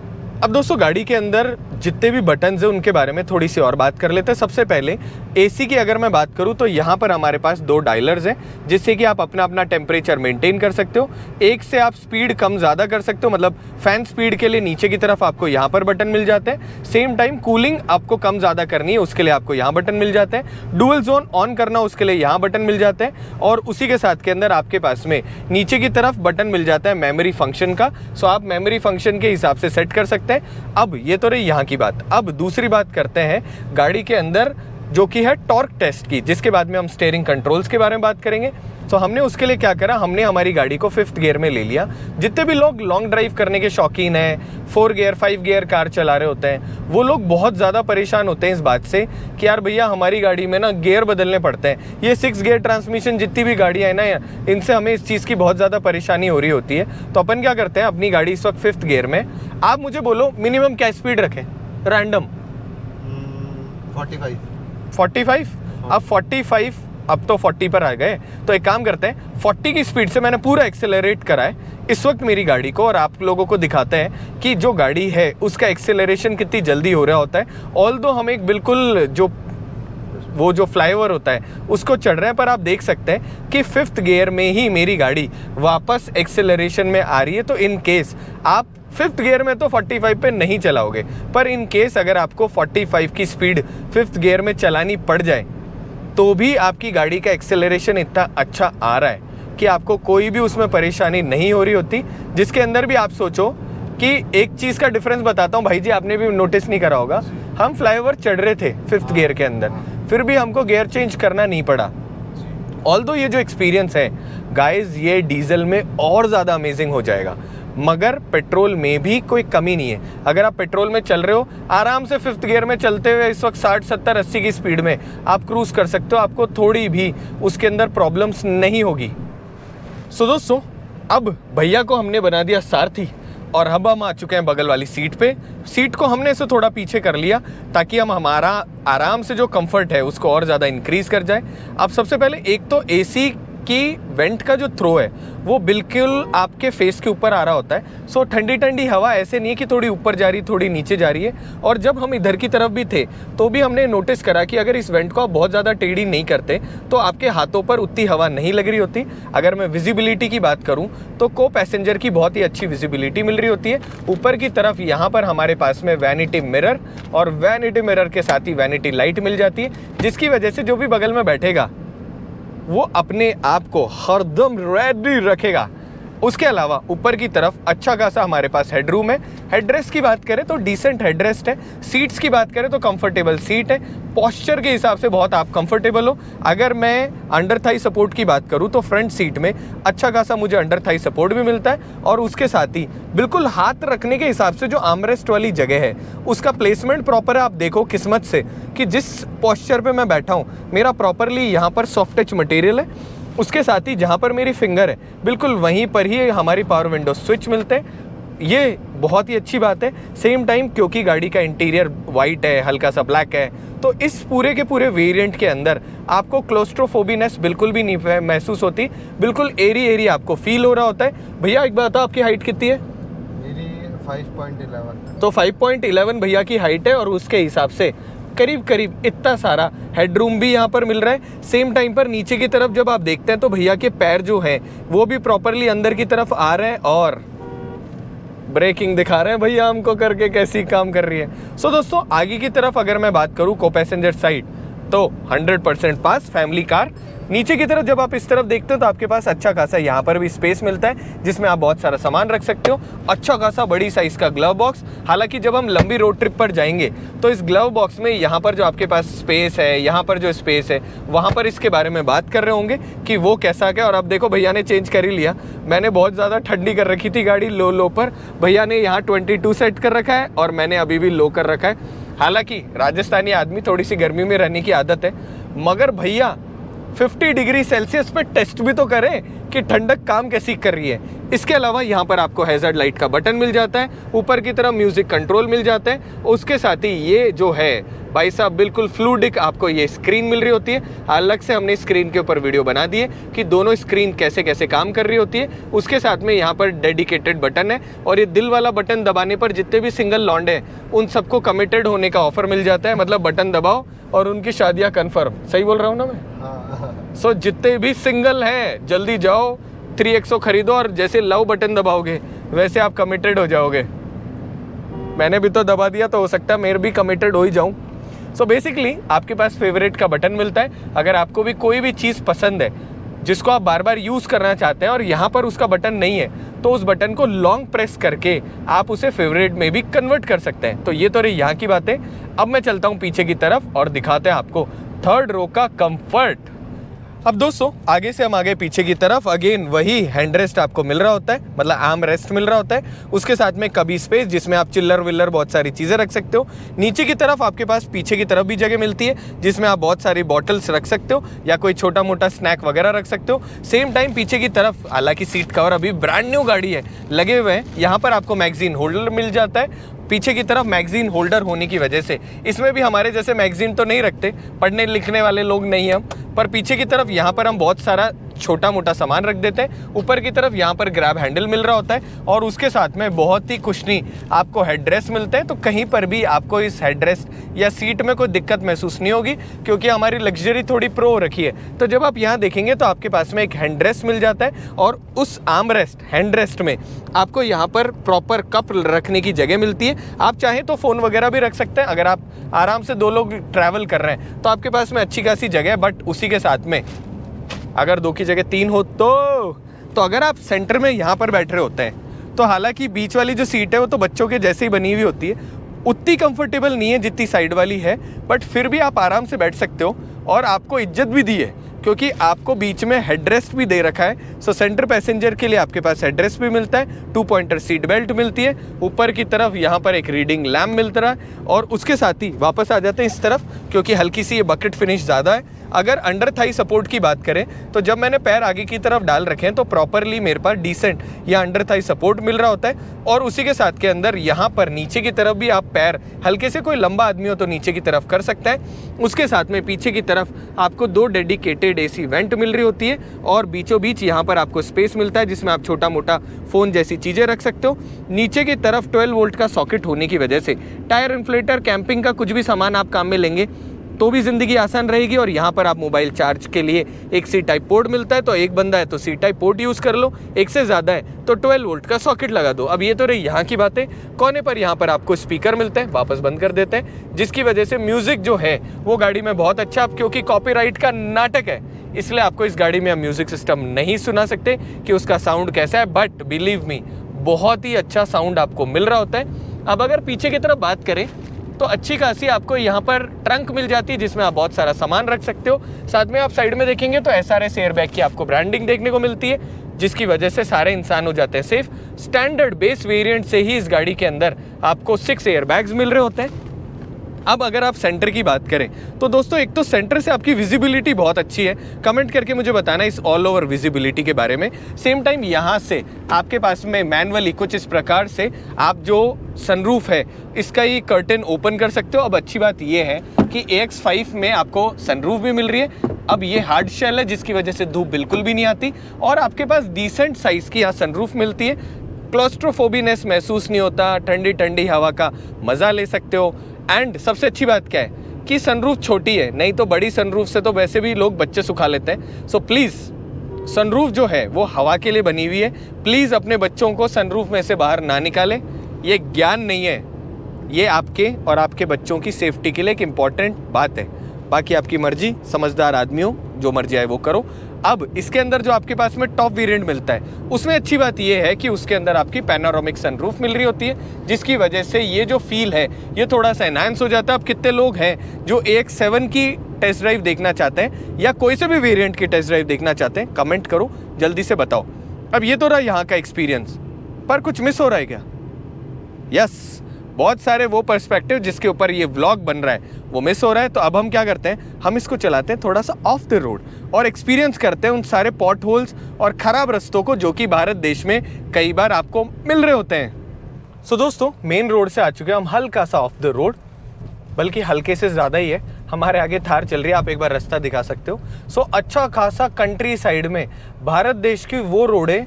अब दोस्तों गाड़ी के अंदर जितने भी बटन्स हैं उनके बारे में थोड़ी सी और बात कर लेते हैं। सबसे पहले एसी की अगर मैं बात करूं तो यहाँ पर हमारे पास 2 डायलर्स हैं जिससे कि आप अपना अपना टेम्परेचर मेंटेन कर सकते हो। एक से आप स्पीड कम ज़्यादा कर सकते हो, मतलब फैन स्पीड के लिए नीचे की तरफ आपको यहाँ पर बटन मिल जाते हैं। सेम टाइम कूलिंग आपको कम ज़्यादा करनी है उसके लिए आपको यहाँ बटन मिल जाते हैं। डुअल जोन ऑन करना उसके लिए यहाँ बटन मिल जाते हैं। और उसी के साथ के अंदर आपके पास में नीचे की तरफ बटन मिल जाता है मेमोरी फंक्शन का। सो आप मेमोरी फंक्शन के हिसाब से सेट कर सकते हैं। अब ये तो रही यहाँ की बात। अब दूसरी बात करते हैं गाड़ी के अंदर जो कि है टॉर्क टेस्ट की, जिसके बाद में हम स्टीयरिंग कंट्रोल्स के बारे में बात करेंगे। तो हमने उसके लिए क्या करा, हमने हमारी गाड़ी को 5th गियर में ले लिया। जितने भी लोग लॉन्ग ड्राइव करने के शौकीन हैं, 4 गियर 5 गियर कार चला रहे होते हैं, वो लोग बहुत ज़्यादा परेशान होते हैं इस बात से कि यार भैया हमारी गाड़ी में ना गियर बदलने पड़ते हैं। ये 6 गियर ट्रांसमिशन जितनी भी गाड़ियाँ हैं ना, इनसे हमें इस चीज़ की बहुत ज़्यादा परेशानी हो रही होती है। तो अपन क्या करते हैं, अपनी गाड़ी इस वक्त 5th गियर में। आप मुझे बोलो मिनिमम क्या स्पीड रखें रैंडम? 45। अब 45, अब तो 40 पर आ गए। तो एक काम करते हैं, 40 की स्पीड से मैंने पूरा एक्सेलरेट करा है इस वक्त मेरी गाड़ी को, और आप लोगों को दिखाते हैं कि जो गाड़ी है उसका एक्सेलरेशन कितनी जल्दी हो रहा होता है। ऑल्दो हम एक बिल्कुल जो फ्लाईओवर होता है उसको चढ़ रहे हैं, पर आप देख सकते हैं कि 5th गियर में ही मेरी गाड़ी वापस एक्सेलरेशन में आ रही है। तो इन केस आप 5th गियर में तो 45 पे नहीं चलाओगे, पर इन केस अगर आपको 45 की स्पीड 5th गियर में चलानी पड़ जाए तो भी आपकी गाड़ी का एक्सेलरेशन इतना अच्छा आ रहा है कि आपको कोई भी उसमें परेशानी नहीं हो रही होती। जिसके अंदर भी आप सोचो कि एक चीज़ का डिफरेंस बताता हूँ भाई जी, आपने भी नोटिस नहीं करा होगा, हम फ्लाईओवर चढ़ रहे थे 5th गियर के अंदर, फिर भी हमको गियर चेंज करना नहीं पड़ा। ऑल्दो ये जो एक्सपीरियंस है गाइज, ये डीजल में और ज़्यादा अमेजिंग हो जाएगा, मगर पेट्रोल में भी कोई कमी नहीं है। अगर आप पेट्रोल में चल रहे हो, आराम से 5th गियर में चलते हुए इस वक्त 60, 70, 80 की स्पीड में आप क्रूज कर सकते हो, आपको थोड़ी भी उसके अंदर प्रॉब्लम्स नहीं होगी। सो दोस्तों अब भैया को हमने बना दिया सारथी, और अब हम आ चुके हैं बगल वाली सीट पे। सीट को हमने इसे थोड़ा पीछे कर लिया ताकि हम हमारा आराम से जो कंफर्ट है उसको और ज़्यादा इंक्रीज़ कर जाए। अब सबसे पहले एक तो एसी की वेंट का जो थ्रो है वो बिल्कुल आपके फेस के ऊपर आ रहा होता है। सो ठंडी ठंडी हवा ऐसे नहीं है कि थोड़ी ऊपर जा रही थोड़ी नीचे जा रही है। और जब हम इधर की तरफ भी थे तो भी हमने नोटिस करा कि अगर इस वेंट को आप बहुत ज़्यादा टेढ़ी नहीं करते तो आपके हाथों पर उतनी हवा नहीं लग रही होती। अगर मैं विजिबिलिटी की बात करूँ तो को पैसेंजर की बहुत ही अच्छी विजिबिलिटी मिल रही होती है। ऊपर की तरफ यहाँ पर हमारे पास में वैनिटी मिरर, और वैनिटी मिरर के साथ ही वैनिटी लाइट मिल जाती है, जिसकी वजह से जो भी बगल में बैठेगा वो अपने आप को हरदम रेडी रखेगा। उसके अलावा ऊपर की तरफ अच्छा खासा हमारे पास हेडरूम है। हेडरेस्ट की बात करें तो डिसेंट हेडरेस्ट है। सीट्स की बात करें तो कंफर्टेबल सीट है। पोस्चर के हिसाब से बहुत आप कंफर्टेबल हो। अगर मैं अंडर थाई सपोर्ट की बात करूं तो फ्रंट सीट में अच्छा खासा मुझे अंडर थाई सपोर्ट भी मिलता है, और उसके साथ ही बिल्कुल हाथ रखने के हिसाब से जो आर्मरेस्ट वाली जगह है उसका प्लेसमेंट प्रॉपर है। आप देखो किस्मत से कि जिस पोस्चर पे मैं बैठा हूँ मेरा प्रॉपरली यहाँ पर सॉफ्ट टच मटेरियल है। उसके साथ ही जहाँ पर मेरी फिंगर है बिल्कुल वहीं पर ही हमारी पावर विंडो स्विच मिलते हैं। ये बहुत ही अच्छी बात है। सेम टाइम क्योंकि गाड़ी का इंटीरियर वाइट है, हल्का सा ब्लैक है, तो इस पूरे के पूरे वेरिएंट के अंदर आपको क्लोस्ट्रोफोबिनेस बिल्कुल भी नहीं महसूस होती। बिल्कुल एरी एरी आपको फील हो रहा होता है। भैया एक बात, आपकी हाइट कितनी है? मेरी 5.11। तो 5.11 भैया की हाइट है, और उसके हिसाब से करीब करीब इतना सारा हेडरूम भी यहाँ पर मिल रहा है। सेम टाइम पर नीचे की तरफ जब आप देखते हैं तो भैया के पैर जो हैं वो भी प्रॉपरली अंदर की तरफ आ रहे हैं, और ब्रेकिंग दिखा रहे हैं भैया हमको करके कैसी काम कर रही है। सो दोस्तों आगे की तरफ अगर मैं बात करूँ को पैसेंजर साइड तो 100% पास फैमिली कार। नीचे की तरफ जब आप इस तरफ देखते हो तो आपके पास अच्छा खासा यहाँ पर भी स्पेस मिलता है जिसमें आप बहुत सारा सामान रख सकते हो। अच्छा खासा बड़ी साइज का ग्लव बॉक्स। हालांकि जब हम लंबी रोड ट्रिप पर जाएंगे तो इस ग्लव बॉक्स में यहाँ पर जो आपके पास स्पेस है, यहाँ पर जो स्पेस है वहाँ पर इसके बारे में बात कर रहे होंगे कि वो कैसा क्या। और अब देखो भैया ने चेंज कर ही लिया। मैंने बहुत ज़्यादा ठंडी कर रखी थी गाड़ी लो पर, भैया ने यहाँ 22 सेट कर रखा है और मैंने अभी भी लो कर रखा है। हालांकि राजस्थानी आदमी थोड़ी सी गर्मी में रहने की आदत है, मगर भैया 50 डिग्री सेल्सियस पे टेस्ट भी तो करें कि ठंडक काम कैसी कर रही है। इसके अलावा यहाँ पर आपको हैज़र्ड लाइट का बटन मिल जाता है, ऊपर की तरफ म्यूजिक कंट्रोल मिल जाता है। उसके साथ ही ये जो है भाई साहब बिल्कुल फ्लूडिक आपको ये स्क्रीन मिल रही होती है। अलग से हमने स्क्रीन के ऊपर वीडियो बना दी है कि दोनों स्क्रीन कैसे कैसे काम कर रही होती है। उसके साथ में यहाँ पर डेडिकेटेड बटन है और ये दिल वाला बटन दबाने पर जितने भी सिंगल लौंडे हैं उन सबको कमिटेड होने का ऑफर मिल जाता है। मतलब बटन दबाओ और उनकी शादियाँ कन्फर्म। सही बोल रहा हूँ ना मैं? सो जितने भी सिंगल हैं जल्दी जाओ 3XO खरीदो और जैसे लव बटन दबाओगे वैसे आप कमिटेड हो जाओगे। मैंने भी तो दबा दिया तो हो सकता है मेरे भी कमिटेड हो ही जाऊं। सो बेसिकली आपके पास फेवरेट का बटन मिलता है। अगर आपको भी कोई भी चीज़ पसंद है जिसको आप बार बार यूज़ करना चाहते हैं और यहाँ पर उसका बटन नहीं है तो उस बटन को लॉन्ग प्रेस करके आप उसे फेवरेट में भी कन्वर्ट कर सकते हैं। तो ये तो रही यहाँ की बातें। अब मैं चलता हूँ पीछे की तरफ और दिखाते हैं आपको थर्ड रो का कंफर्ट। अब दोस्तों आगे से हम आगे पीछे की तरफ अगेन वही हैंड रेस्ट आपको मिल रहा होता है, मतलब आर्म रेस्ट मिल रहा होता है। उसके साथ में कभी स्पेस जिसमें आप चिल्लर विल्लर बहुत सारी चीज़ें रख सकते हो। नीचे की तरफ आपके पास पीछे की तरफ भी जगह मिलती है जिसमें आप बहुत सारी बॉटल्स रख सकते हो या कोई छोटा मोटा स्नैक वगैरह रख सकते हो। सेम टाइम पीछे की तरफ हालांकि सीट कवर अभी ब्रांड न्यू गाड़ी है लगे हुए हैं। यहाँ पर आपको मैगजीन होल्डर मिल जाता है। पीछे की तरफ मैगजीन होल्डर होने की वजह से इसमें भी हमारे जैसे मैगजीन तो नहीं रखते, पढ़ने लिखने वाले लोग नहीं हम, पर पीछे की तरफ यहाँ पर हम बहुत सारा छोटा मोटा सामान रख देते हैं। ऊपर की तरफ यहाँ पर ग्रैब हैंडल मिल रहा होता है और उसके साथ में बहुत ही कुशनी आपको हेडरेस्ट मिलते हैं। तो कहीं पर भी आपको इस हेडरेस्ट या सीट में कोई दिक्कत महसूस नहीं होगी क्योंकि हमारी लग्जरी थोड़ी प्रो रखी है। तो जब आप यहाँ देखेंगे तो आपके पास में एक हैंडरेस्ट मिल जाता है और उस आर्म रेस्ट हैंडरेस्ट में आपको यहाँ पर प्रॉपर कप रखने की जगह मिलती है। आप चाहें तो फ़ोन वगैरह भी रख सकते हैं। अगर आप आराम से 2 लोग ट्रैवल कर रहे हैं तो आपके पास में अच्छी खासी जगह है। बट उसी के साथ में अगर 2 की जगह 3 हो तो अगर आप सेंटर में यहाँ पर बैठ रहे होते हैं तो हालांकि बीच वाली जो सीट है वो तो बच्चों के जैसे ही बनी हुई होती है, उतनी कंफर्टेबल नहीं है जितनी साइड वाली है, बट फिर भी आप आराम से बैठ सकते हो और आपको इज्जत भी दी है क्योंकि आपको बीच में हेडरेस्ट भी दे रखा है। सो सेंटर पैसेंजर के लिए आपके पास हेडरेस्ट भी मिलता है, 2 पॉइंटर सीट बेल्ट मिलती है, ऊपर की तरफ यहाँ पर एक रीडिंग लैम्प मिलता है और उसके साथ ही वापस आ जाते हैं इस तरफ क्योंकि हल्की सी ये बकेट फिनिश ज़्यादा है। अगर अंडर थाई सपोर्ट की बात करें तो जब मैंने पैर आगे की तरफ डाल रखे हैं तो प्रॉपरली मेरे पास डिसेंट या अंडर थाई सपोर्ट मिल रहा होता है और उसी के साथ के अंदर यहाँ पर नीचे की तरफ भी आप पैर हल्के से कोई लंबा आदमी हो तो नीचे की तरफ कर सकता है। उसके साथ में पीछे की तरफ आपको 2 डेडिकेटेड AC वेंट मिल रही होती है और बीचों बीच यहाँ पर आपको स्पेस मिलता है जिसमें आप छोटा मोटा फ़ोन जैसी चीज़ें रख सकते हो। नीचे की तरफ 12 वोल्ट का सॉकेट होने की वजह से टायर इन्फ्लेटर कैंपिंग का कुछ भी सामान आप काम में लेंगे तो भी ज़िंदगी आसान रहेगी। और यहाँ पर आप मोबाइल चार्ज के लिए एक C टाइप पोर्ट मिलता है, तो एक बंदा है तो C टाइप पोर्ट यूज़ कर लो, एक से ज़्यादा है तो 12 वोल्ट का सॉकेट लगा दो। अब ये तो रही यहाँ की बातें। कोने पर यहाँ पर आपको स्पीकर मिलते हैं, वापस बंद कर देते हैं, जिसकी वजह से म्यूज़िक जो है वो गाड़ी में बहुत अच्छा, क्योंकि कॉपीराइट का नाटक है इसलिए आपको इस गाड़ी में हम म्यूज़िक सिस्टम नहीं सुना सकते कि उसका साउंड कैसा है, बट बिलीव मी बहुत ही अच्छा साउंड आपको मिल रहा होता है। अब अगर पीछे की तरफ बात करें तो अच्छी खासी आपको यहाँ पर ट्रंक मिल जाती है जिसमें आप बहुत सारा सामान रख सकते हो। साथ में आप साइड में देखेंगे तो SRS एयरबैग की आपको ब्रांडिंग देखने को मिलती है जिसकी वजह से सारे इंसान हो जाते हैं सेफ। स्टैंडर्ड बेस वेरिएंट से ही इस गाड़ी के अंदर आपको 6 एयरबैग्स मिल रहे होते हैं। अब अगर आप सेंटर की बात करें तो दोस्तों एक तो सेंटर से आपकी विजिबिलिटी बहुत अच्छी है। कमेंट करके मुझे बताना इस ऑल ओवर विजिबिलिटी के बारे में। सेम टाइम यहाँ से आपके पास में मैनुअली कुछ इस प्रकार से आप जो सनरूफ है इसका ये कर्टेन ओपन कर सकते हो। अब अच्छी बात ये है कि AX5 में आपको सनरूफ भी मिल रही है। अब ये हार्ड शेल है जिसकी वजह से धूप बिल्कुल भी नहीं आती और आपके पास डिसेंट साइज़ की यहाँ सनरूफ मिलती है। क्लॉस्ट्रोफोबिनेस महसूस नहीं होता, ठंडी ठंडी हवा का मज़ा ले सकते हो। एंड सबसे अच्छी बात क्या है कि सनरूफ छोटी है, नहीं तो बड़ी सनरूफ से तो वैसे भी लोग बच्चे सुखा लेते हैं। सो प्लीज़ सनरूफ जो है वो हवा के लिए बनी हुई है। प्लीज़ अपने बच्चों को सनरूफ में से बाहर ना निकालें। ये ज्ञान नहीं है, ये आपके और आपके बच्चों की सेफ्टी के लिए एक इम्पॉर्टेंट बात है। बाकी आपकी मर्जी, समझदार आदमी हो, जो मर्जी आए वो करो। अब इसके अंदर जो आपके पास में टॉप वेरिएंट मिलता है उसमें अच्छी बात ये है कि उसके अंदर आपकी पैनोरामिक सनरूफ मिल रही होती है जिसकी वजह से ये जो फील है ये थोड़ा सा एनहांस हो जाता है। अब कितने लोग हैं जो AX7 की टेस्ट ड्राइव देखना चाहते हैं या कोई से भी वेरिएंट की टेस्ट ड्राइव देखना चाहते हैं, कमेंट करो, जल्दी से बताओ। अब ये तो रहा यहाँ का एक्सपीरियंस, पर कुछ मिस हो रहा है क्या? यस, बहुत सारे वो पर्सपेक्टिव जिसके ऊपर ये व्लॉग बन रहा है वो मिस हो रहा है। तो अब हम क्या करते हैं, हम इसको चलाते हैं थोड़ा सा ऑफ द रोड और एक्सपीरियंस करते हैं उन सारे पॉट होल्स और ख़राब रास्तों को जो कि भारत देश में कई बार आपको मिल रहे होते हैं। सो दोस्तों, मेन रोड से आ चुके हैं हम हल्का सा ऑफ द रोड, बल्कि हल्के से ज़्यादा ही है। हमारे आगे थार चल रही है, आप एक बार रास्ता दिखा सकते हो। सो अच्छा खासा कंट्री साइड में भारत देश की वो रोडें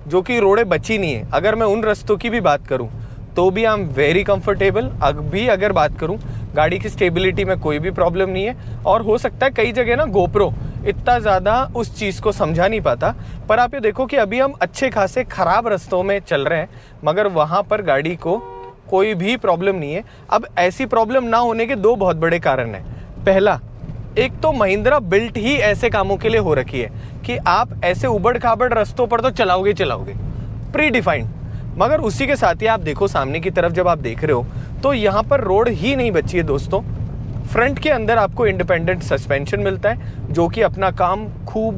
जो कि रोडें बची नहीं है। अगर मैं उन रास्तों की भी बात करूं तो भी आई एम वेरी कंफर्टेबल। अभी अगर बात करूं, गाड़ी की स्टेबिलिटी में कोई भी प्रॉब्लम नहीं है। और हो सकता है कई जगह ना गोप्रो इतना ज़्यादा उस चीज़ को समझा नहीं पाता, पर आप ये देखो कि अभी हम अच्छे खासे ख़राब रास्तों में चल रहे हैं, मगर वहाँ पर गाड़ी को कोई भी प्रॉब्लम नहीं है। अब ऐसी प्रॉब्लम ना होने के दो बहुत बड़े कारण हैं। पहला, एक तो महिंद्रा बिल्ट ही ऐसे कामों के लिए हो रखी है कि आप ऐसे उबड़ खाबड़ रास्तों पर तो चलाओगे प्री डिफाइंड। मगर उसी के साथ ही आप देखो सामने की तरफ जब आप देख रहे हो तो यहाँ पर रोड ही नहीं बची है दोस्तों। फ्रंट के अंदर आपको इंडिपेंडेंट सस्पेंशन मिलता है जो कि अपना काम खूब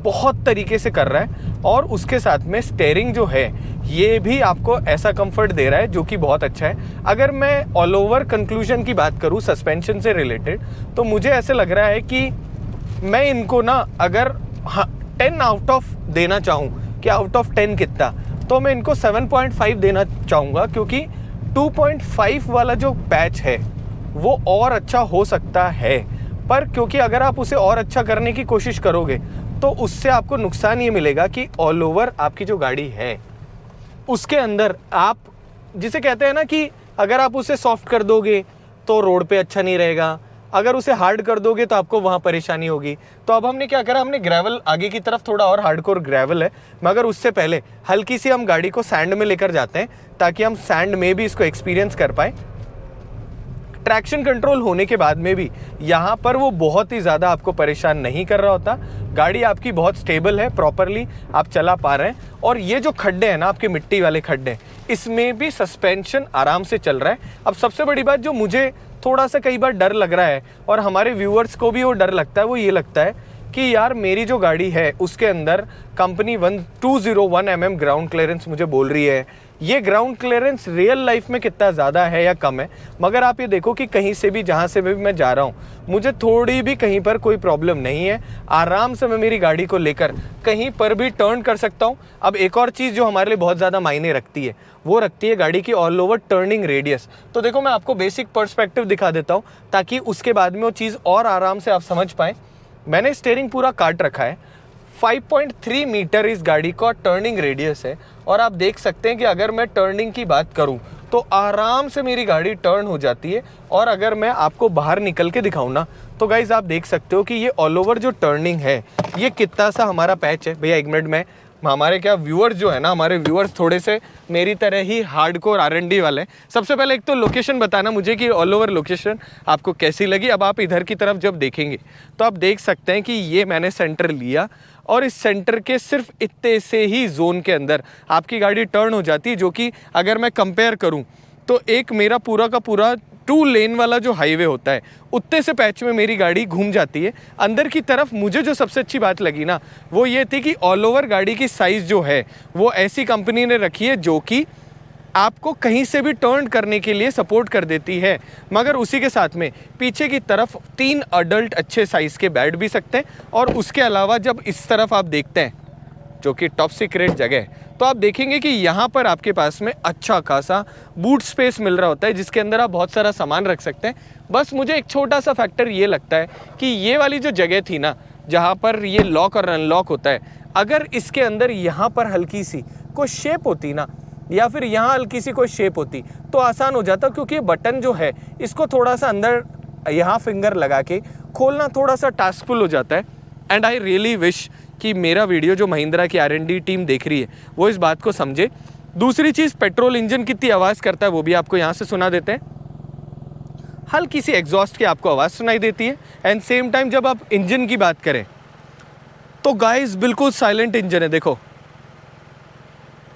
बहुत तरीके से कर रहा है, और उसके साथ में स्टेयरिंग जो है ये भी आपको ऐसा कंफर्ट दे रहा है जो कि बहुत अच्छा है। अगर मैं ऑल ओवर कंक्लूजन की बात करूं सस्पेंशन से रिलेटेड, तो मुझे ऐसे लग रहा है कि मैं इनको ना अगर 10 आउट ऑफ देना चाहूँ कि आउट ऑफ 10 कितना, तो मैं इनको 7.5 देना चाहूँगा, क्योंकि 2.5 वाला जो पैच है वो और अच्छा हो सकता है। पर क्योंकि अगर आप उसे और अच्छा करने की कोशिश करोगे तो उससे आपको नुकसान ये मिलेगा कि ऑल ओवर आपकी जो गाड़ी है उसके अंदर आप जिसे कहते हैं ना कि अगर आप उसे सॉफ्ट कर दोगे तो रोड पे अच्छा नहीं रहेगा, अगर उसे हार्ड कर दोगे तो आपको वहाँ परेशानी होगी। तो अब हमने क्या करा, हमने ग्रेवल आगे की तरफ थोड़ा और हार्डकोर ग्रेवल है, मगर उससे पहले हल्की सी हम गाड़ी को सैंड में लेकर जाते हैं ताकि हम सैंड में भी इसको एक्सपीरियंस कर पाएँ। ट्रैक्शन कंट्रोल होने के बाद में भी यहाँ पर वो बहुत ही ज़्यादा आपको परेशान नहीं कर रहा होता। गाड़ी आपकी बहुत स्टेबल है, प्रॉपरली आप चला पा रहे हैं। और ये जो खड्डे हैं ना आपके मिट्टी वाले खड्डे, इसमें भी सस्पेंशन आराम से चल रहा है। अब सबसे बड़ी बात जो मुझे थोड़ा सा कई बार डर लग रहा है और हमारे व्यूअर्स को भी वो डर लगता है, वो ये लगता है कि यार मेरी जो गाड़ी है उसके अंदर कंपनी 201 mm ग्राउंड क्लियरेंस मुझे बोल रही है। ये ग्राउंड क्लियरेंस रियल लाइफ में कितना ज़्यादा है या कम है? मगर आप ये देखो कि कहीं से भी जहाँ से भी मैं जा रहा हूँ मुझे थोड़ी भी कहीं पर कोई प्रॉब्लम नहीं है। आराम से मैं मेरी गाड़ी को लेकर कहीं पर भी टर्न कर सकता हूँ। अब एक और चीज़ जो हमारे लिए बहुत ज़्यादा मायने रखती है वो रखती है गाड़ी की ऑल ओवर टर्निंग रेडियस। तो देखो मैं आपको बेसिक पर्सपेक्टिव दिखा देता हूँ ताकि उसके बाद में वो चीज़ और आराम से आप समझ पाएँ। मैंने स्टीयरिंग पूरा काट रखा है, 5.3 मीटर इस गाड़ी का टर्निंग रेडियस है। और आप देख सकते हैं कि अगर मैं टर्निंग की बात करूं तो आराम से मेरी गाड़ी टर्न हो जाती है। और अगर मैं आपको बाहर निकल के दिखाऊं ना तो गाइज आप देख सकते हो कि ये ऑल ओवर जो टर्निंग है ये कितना सा हमारा पैच है। भैया एक मिनट में, हमारे क्या व्यूअर्स जो है ना, हमारे व्यूअर्स थोड़े से मेरी तरह ही हार्डकोर R&D वाले। सबसे पहले एक तो लोकेशन बताना मुझे कि ऑल ओवर लोकेशन आपको कैसी लगी। अब आप इधर की तरफ जब देखेंगे तो आप देख सकते हैं कि ये मैंने सेंटर लिया और इस सेंटर के सिर्फ इतने से ही जोन के अंदर आपकी गाड़ी टर्न हो जाती है, जो कि अगर मैं कंपेयर करूं तो एक मेरा पूरा का पूरा 2 लेन वाला जो हाईवे होता है उतने से पैच में मेरी गाड़ी घूम जाती है। अंदर की तरफ मुझे जो सबसे अच्छी बात लगी ना वो ये थी कि ऑल ओवर गाड़ी की साइज़ जो है वो ऐसी कंपनी ने रखी है जो कि आपको कहीं से भी टर्न करने के लिए सपोर्ट कर देती है। मगर उसी के साथ में पीछे की तरफ 3 अडल्ट अच्छे साइज़ के बैठ भी सकते हैं। और उसके अलावा जब इस तरफ आप देखते हैं जो कि टॉप सीक्रेट जगह है तो आप देखेंगे कि यहाँ पर आपके पास में अच्छा खासा बूट स्पेस मिल रहा होता है जिसके अंदर आप बहुत सारा सामान रख सकते हैं। बस मुझे एक छोटा सा फैक्टर ये लगता है कि ये वाली जो जगह थी ना जहाँ पर ये लॉक और अनलॉक होता है, अगर इसके अंदर यहाँ पर हल्की सी कोई शेप होती ना या फिर यहाँ हल्की सी कोई शेप होती तो आसान हो जाता, क्योंकि ये बटन जो है इसको थोड़ा सा अंदर यहाँ फिंगर लगा के खोलना थोड़ा सा टास्कफुल हो जाता है। एंड आई रियली विश कि मेरा वीडियो जो महिंद्रा की R&D टीम देख रही है वो इस बात को समझे। दूसरी चीज़, पेट्रोल इंजन कितनी आवाज़ करता है वो भी आपको यहाँ से सुना देते हैं। हल्की सी एग्जॉस्ट की आपको आवाज़ सुनाई देती है। एंड सेम टाइम जब आप इंजन की बात करें तो गाइस बिल्कुल साइलेंट इंजन है। देखो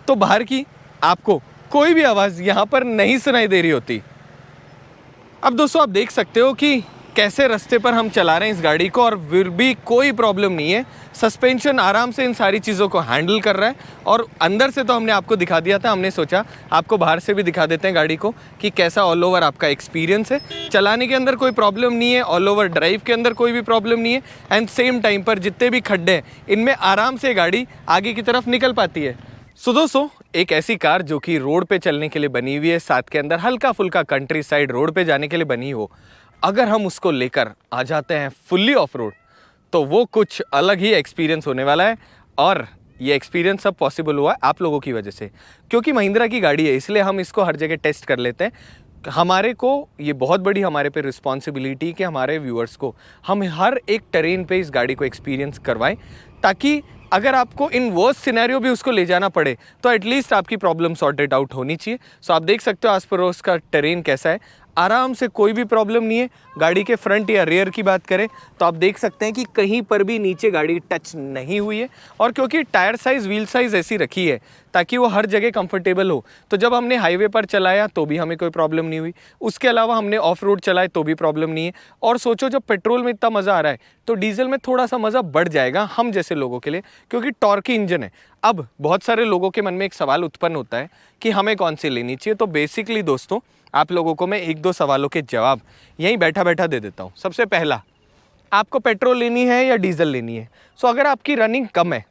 तो बाहर की आपको कोई भी आवाज़ यहाँ पर नहीं सुनाई दे रही होती। अब दोस्तों आप देख सकते हो कि कैसे रास्ते पर हम चला रहे हैं इस गाड़ी को और फिर भी कोई प्रॉब्लम नहीं है। सस्पेंशन आराम से इन सारी चीज़ों को हैंडल कर रहा है और अंदर से तो हमने आपको दिखा दिया था, हमने सोचा आपको बाहर से भी दिखा देते हैं गाड़ी को कि कैसा ऑल ओवर आपका एक्सपीरियंस है। चलाने के अंदर कोई प्रॉब्लम नहीं है, ऑल ओवर ड्राइव के अंदर कोई भी प्रॉब्लम नहीं है एंड सेम टाइम पर जितने भी खड्डे हैं इनमें आराम से गाड़ी आगे की तरफ निकल पाती है। सो दोस्तों, एक ऐसी कार जो कि रोड पे चलने के लिए बनी हुई है, साथ के अंदर हल्का फुल्का कंट्री साइड रोड पे जाने के लिए बनी हो, अगर हम उसको लेकर आ जाते हैं फुल्ली ऑफ रोड तो वो कुछ अलग ही एक्सपीरियंस होने वाला है। और ये एक्सपीरियंस सब पॉसिबल हुआ है आप लोगों की वजह से, क्योंकि महिंद्रा की गाड़ी है इसलिए हम इसको हर जगह टेस्ट कर लेते हैं। हमारे को ये बहुत बड़ी हमारे पे रिस्पॉन्सिबिलिटी कि हमारे व्यूअर्स को हम हर एक टेरेन पे इस गाड़ी को एक्सपीरियंस करवाएं, ताकि अगर आपको इन वर्स्ट सिनेरियो भी उसको ले जाना पड़े तो एटलीस्ट आपकी प्रॉब्लम सॉर्टेड आउट होनी चाहिए। सो आप देख सकते हो आस पड़ोस का टेरेन कैसा है, आराम से कोई भी प्रॉब्लम नहीं है। गाड़ी के फ्रंट या रियर की बात करें तो आप देख सकते हैं कि कहीं पर भी नीचे गाड़ी टच नहीं हुई है, और क्योंकि टायर साइज़ व्हील साइज़ ऐसी रखी है ताकि वो हर जगह कंफर्टेबल हो, तो जब हमने हाईवे पर चलाया तो भी हमें कोई प्रॉब्लम नहीं हुई। उसके अलावा हमने ऑफ रोड चलाए तो भी प्रॉब्लम नहीं है। और सोचो जब पेट्रोल में इतना मज़ा आ रहा है तो डीजल में थोड़ा सा मज़ा बढ़ जाएगा हम जैसे लोगों के लिए, क्योंकि टॉर्की इंजन है। अब बहुत सारे लोगों के मन में एक सवाल उत्पन्न होता है कि हमें कौन सी लेनी चाहिए। तो बेसिकली दोस्तों, आप लोगों को मैं एक दो सवालों के जवाब यहीं बैठा बैठा दे देता हूँ। सबसे पहला, आपको पेट्रोल लेनी है या डीजल लेनी है? सो अगर आपकी रनिंग कम है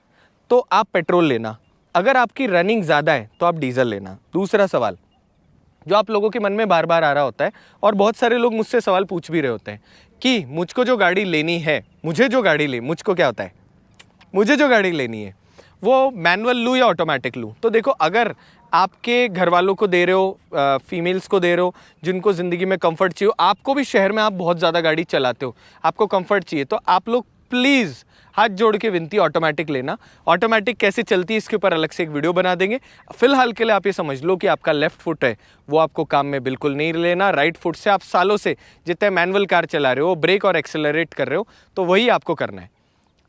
तो आप पेट्रोल लेना, अगर आपकी रनिंग ज़्यादा है तो आप डीजल लेना। दूसरा सवाल जो आप लोगों के मन में बार बार आ रहा होता है, और बहुत सारे लोग मुझसे सवाल पूछ भी रहे होते हैं कि मुझको जो गाड़ी लेनी है, मुझको क्या होता है, मुझे जो गाड़ी लेनी है वो मैनुअल लूँ या ऑटोमेटिक लूँ? तो देखो, अगर आपके घर वालों को दे रहे हो, फीमेल्स को दे रहे हो जिनको ज़िंदगी में कंफर्ट चाहिए, आपको भी शहर में आप बहुत ज़्यादा गाड़ी चलाते हो, आपको कंफर्ट चाहिए, तो आप लोग प्लीज़ हाथ जोड़ के विनती ऑटोमेटिक लेना। ऑटोमेटिक कैसे चलती है इसके ऊपर अलग से एक वीडियो बना देंगे। फिलहाल के लिए आप ये समझ लो कि आपका लेफ्ट फुट है वो आपको काम में बिल्कुल नहीं लेना। राइट फुट से आप सालों से जितने मैनुअल कार चला रहे हो, ब्रेक और एक्सेलरेट कर रहे हो, तो वही आपको करना है।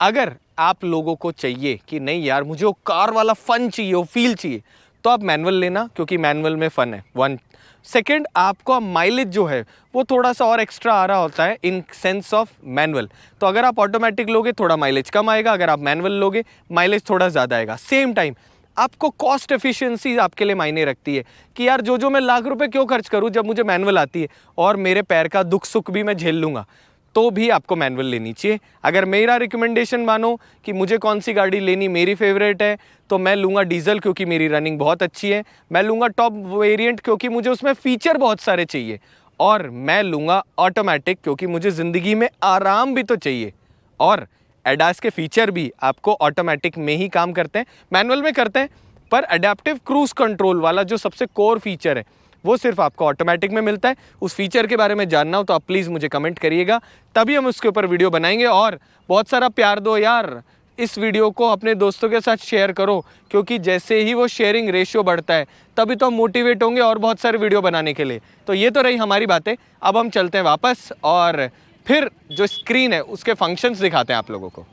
अगर आप लोगों को चाहिए कि नहीं यार मुझे वो कार वाला फन चाहिए, वो फील चाहिए, तो आप मैनुअल लेना, क्योंकि मैनुअल में फ़न है। वन सेकेंड, आपको माइलेज जो है वो थोड़ा सा और एक्स्ट्रा आ रहा होता है इन सेंस ऑफ मैनुअल। तो अगर आप ऑटोमेटिक लोगे थोड़ा माइलेज कम आएगा, अगर आप मैनुअल लोगे माइलेज थोड़ा ज़्यादा आएगा। सेम टाइम आपको कॉस्ट एफिशिएंसी आपके लिए मायने रखती है कि यार जो मैं लाख रुपए क्यों खर्च करूं जब मुझे मैनुअल आती है और मेरे पैर का दुख सुख भी मैं झेल लूँगा, तो भी आपको मैनुअल लेनी चाहिए। अगर मेरा रिकमेंडेशन मानो कि मुझे कौन सी गाड़ी लेनी मेरी फेवरेट है, तो मैं लूँगा डीजल क्योंकि मेरी रनिंग बहुत अच्छी है, मैं लूँगा टॉप वेरिएंट क्योंकि मुझे उसमें फ़ीचर बहुत सारे चाहिए, और मैं लूँगा ऑटोमेटिक क्योंकि मुझे ज़िंदगी में आराम भी तो चाहिए। और एडास के फीचर भी आपको ऑटोमेटिक में ही काम करते हैं, मैनुअल में करते हैं, पर अडेप्टिव क्रूज़ कंट्रोल वाला जो सबसे कोर फीचर है वो सिर्फ आपको ऑटोमेटिक में मिलता है। उस फीचर के बारे में जानना हो तो आप प्लीज़ मुझे कमेंट करिएगा, तभी हम उसके ऊपर वीडियो बनाएंगे। और बहुत सारा प्यार दो यार, इस वीडियो को अपने दोस्तों के साथ शेयर करो, क्योंकि जैसे ही वो शेयरिंग रेशियो बढ़ता है तभी तो हम मोटिवेट होंगे और बहुत सारे वीडियो बनाने के लिए। तो ये तो रही हमारी बातें, अब हम चलते हैं वापस और फिर जो स्क्रीन है उसके फंक्शंस दिखाते हैं आप लोगों को।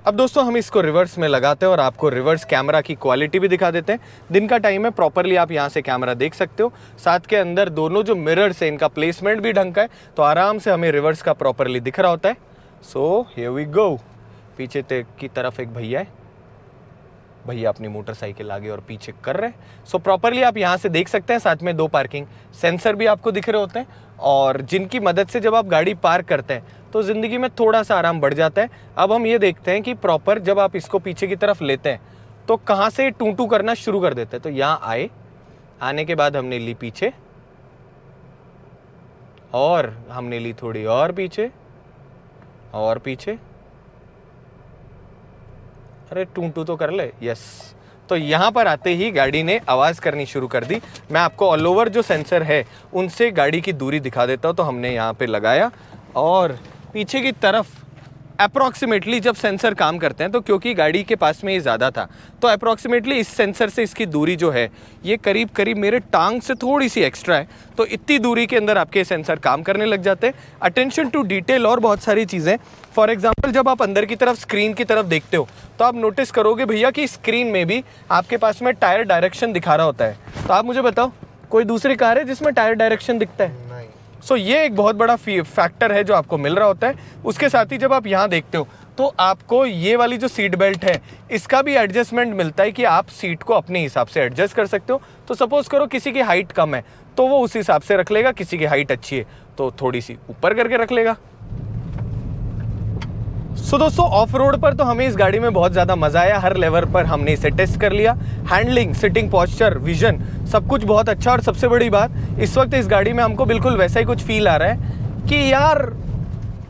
अब दोस्तों हम इसको रिवर्स में लगाते हैं और आपको रिवर्स कैमरा की क्वालिटी भी दिखा देते हैं। दिन का टाइम है, प्रॉपरली आप यहाँ से कैमरा देख सकते हो। साथ के अंदर दोनों जो मिरर्स हैं इनका प्लेसमेंट भी ढंग का है, तो आराम से हमें रिवर्स का प्रॉपरली दिख रहा होता है। So here we go. पीछे की तरफ एक भैया है, भैया अपनी मोटरसाइकिल आगे और पीछे कर रहे हैं। सो प्रॉपरली आप यहाँ से देख सकते हैं। साथ में दो पार्किंग सेंसर भी आपको दिख रहे होते हैं, और जिनकी मदद से जब आप गाड़ी पार्क करते हैं तो ज़िंदगी में थोड़ा सा आराम बढ़ जाता है। अब हम ये देखते हैं कि प्रॉपर जब आप इसको पीछे की तरफ लेते हैं तो कहाँ से टू टू करना शुरू कर देते हैं। तो यहाँ आने के बाद हमने ली पीछे, और हमने ली थोड़ी और पीछे, और पीछे, अरे टू तो कर ले, यस। तो यहाँ पर आते ही गाड़ी ने आवाज़ करनी शुरू कर दी। मैं आपको ऑल ओवर जो सेंसर है उनसे गाड़ी की दूरी दिखा देता हूँ। तो हमने यहाँ पे लगाया, और पीछे की तरफ अप्रॉक्सीमेटली जब सेंसर काम करते हैं, तो क्योंकि गाड़ी के पास में ये ज़्यादा था तो अप्रॉक्सीमेटली इस सेंसर से इसकी दूरी जो है ये करीब करीब मेरे टांग से थोड़ी सी एक्स्ट्रा है। तो इतनी दूरी के अंदर आपके सेंसर काम करने लग जाते हैं। अटेंशन टू डिटेल और बहुत सारी चीज़ें, फॉर एग्जाम्पल जब आप अंदर की तरफ स्क्रीन की तरफ देखते हो तो आप नोटिस करोगे भैया कि स्क्रीन में भी आपके पास में टायर डायरेक्शन दिखा रहा होता है। तो आप मुझे बताओ, कोई दूसरी कार है जिसमें टायर डायरेक्शन दिखता है? सो ये एक बहुत बड़ा फैक्टर है जो आपको मिल रहा होता है। उसके साथ ही जब आप यहाँ देखते हो तो आपको ये वाली जो सीट बेल्ट है इसका भी एडजस्टमेंट मिलता है कि आप सीट को अपने हिसाब से एडजस्ट कर सकते हो। तो सपोज करो किसी की हाइट कम है तो वो उस हिसाब से रख लेगा, किसी की हाइट अच्छी है तो थोड़ी सी ऊपर करके रख लेगा। सो दोस्तों ऑफ रोड पर तो हमें इस गाड़ी में बहुत ज़्यादा मज़ा आया। हर लेवल पर हमने इसे टेस्ट कर लिया। हैंडलिंग, सिटिंग पॉस्चर, विजन सब कुछ बहुत अच्छा। और सबसे बड़ी बात, इस वक्त इस गाड़ी में हमको बिल्कुल वैसा ही कुछ फील आ रहा है कि यार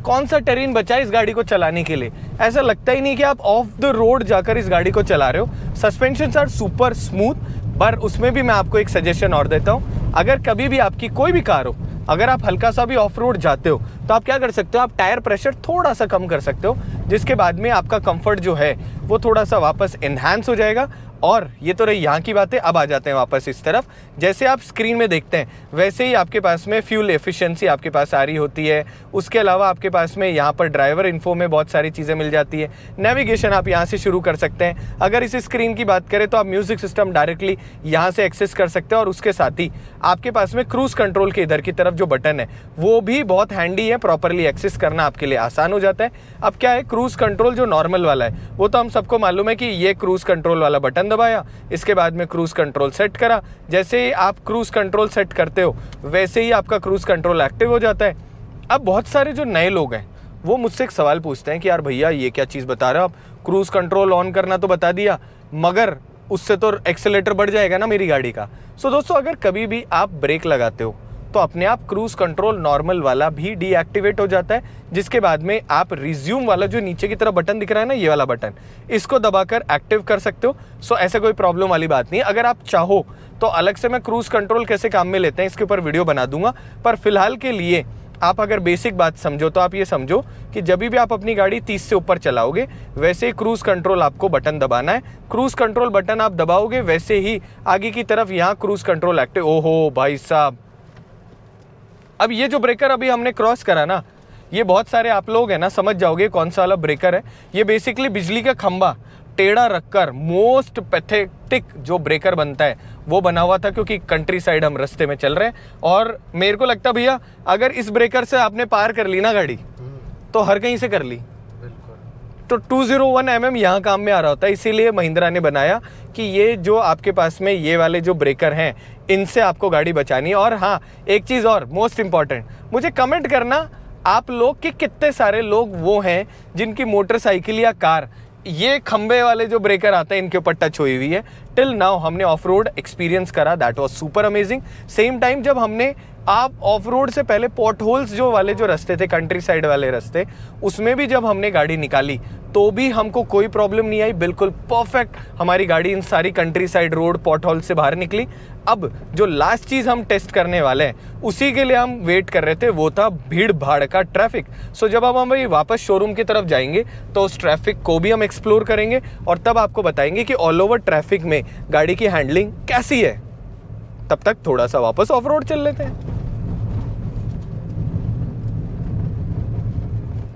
कौन सा टेरेन बचा है इस गाड़ी को चलाने के लिए। ऐसा लगता ही नहीं कि आप ऑफ द रोड जाकर इस गाड़ी को चला रहे हो। Suspension are super smooth. पर उसमें भी मैं आपको एक सजेशन और देता हूँ, अगर कभी भी आपकी कोई भी कार हो, अगर आप हल्का सा भी ऑफ रोड जाते हो तो आप क्या कर सकते हो, आप टायर प्रेशर थोड़ा सा कम कर सकते हो, जिसके बाद में आपका कंफर्ट जो है वो थोड़ा सा वापस इन्हांस हो जाएगा। और ये तो रही यहाँ की बातें। अब आ जाते हैं वापस इस तरफ। जैसे आप स्क्रीन में देखते हैं वैसे ही आपके पास में फ्यूल एफिशिएंसी आपके पास आ रही होती है। उसके अलावा आपके पास में यहाँ पर ड्राइवर इन्फो में बहुत सारी चीज़ें मिल जाती है। नेविगेशन आप यहाँ से शुरू कर सकते हैं। अगर इस स्क्रीन की बात करें तो आप म्यूजिक सिस्टम डायरेक्टली यहाँ से एक्सेस कर सकते हैं। और उसके साथ ही आपके पास में क्रूज कंट्रोल के इधर की तरफ जो बटन है वो भी बहुत हैंडी है, प्रॉपरली एक्सेस करना आपके लिए आसान हो जाता है। अब क्या है, क्रूज कंट्रोल जो नॉर्मल वाला है वो तो हम सबको मालूम है कि ये क्रूज कंट्रोल वाला बटन दबाया, इसके बाद में क्रूज कंट्रोल सेट करा। जैसे ही आप क्रूज कंट्रोल सेट करते हो वैसे ही आपका क्रूज कंट्रोल एक्टिव हो जाता है। अब बहुत सारे जो नए लोग हैं वो मुझसे एक सवाल पूछते हैं कि यार भैया ये क्या चीज़ बता रहे हो आप, क्रूज कंट्रोल ऑन करना तो बता दिया मगर उससे तो एक्सेलेरेटर बढ़ जाएगा ना मेरी गाड़ी का। सो दोस्तों अगर कभी भी आप ब्रेक लगाते हो तो अपने आप क्रूज कंट्रोल नॉर्मल वाला भी डीएक्टिवेट हो जाता है, जिसके बाद में आप रिज्यूम वाला जो नीचे की तरफ बटन दिख रहा है ना, ये वाला बटन, इसको दबाकर एक्टिव कर सकते हो। सो ऐसे कोई प्रॉब्लम वाली बात नहीं है। अगर आप चाहो तो अलग से मैं क्रूज कंट्रोल कैसे काम में लेते हैं इसके ऊपर वीडियो बना दूंगा। पर फिलहाल के लिए आप अगर बेसिक बात समझो तो आप ये समझो कि जब भी आप अपनी गाड़ी 30 से ऊपर चलाओगे वैसे ही क्रूज कंट्रोल आपको बटन दबाना है। क्रूज कंट्रोल बटन आप दबाओगे वैसे ही आगे की तरफ यहाँ क्रूज कंट्रोल एक्टिव। ओहो भाई साहब, अब ये जो ब्रेकर अभी हमने क्रॉस करा ना, ये बहुत सारे आप लोग हैं ना समझ जाओगे कौन सा वाला ब्रेकर है। ये बेसिकली बिजली का खंभा टेढ़ा रखकर मोस्ट पैथेटिक जो ब्रेकर बनता है वो बना हुआ था, क्योंकि कंट्री साइड हम रास्ते में चल रहे हैं। और मेरे को लगता भैया अगर इस ब्रेकर से आपने पार कर ली ना गाड़ी तो हर कहीं से कर ली। तो 201 mm यहाँ काम में आ रहा होता है। इसीलिए महिंद्रा ने बनाया कि ये जो आपके पास में ये वाले जो ब्रेकर हैं इनसे आपको गाड़ी बचानी है। और हाँ, एक चीज़ और मोस्ट इम्पॉर्टेंट, मुझे कमेंट करना आप लोग कि कितने सारे लोग वो हैं जिनकी मोटरसाइकिल या कार ये खंबे वाले जो ब्रेकर आते हैं इनके ऊपर टच हुई हुई है। टिल नाउ हमने ऑफ रोड एक्सपीरियंस करा, that was super amazing. Same time जब हमने आप ऑफ रोड से पहले पॉट होल्स जो वाले जो रास्ते थे, कंट्री साइड वाले रास्ते, उसमें भी जब हमने गाड़ी निकाली तो भी हमको कोई प्रॉब्लम नहीं आई। बिल्कुल परफेक्ट हमारी गाड़ी इन सारी countryside road pothole से बाहर निकली। अब जो लास्ट चीज़ हम टेस्ट करने वाले हैं उसी के लिए हम वेट कर रहे थे, वो था भीड़ भाड़ का ट्रैफिक। सो जब अब हम वापस शोरूम की तरफ जाएंगे तो उस ट्रैफिक को भी हम एक्सप्लोर करेंगे और तब आपको बताएंगे कि ऑल ओवर ट्रैफिक में गाड़ी की हैंडलिंग कैसी है। तब तक थोड़ा सा वापस ऑफ रोड चल लेते हैं।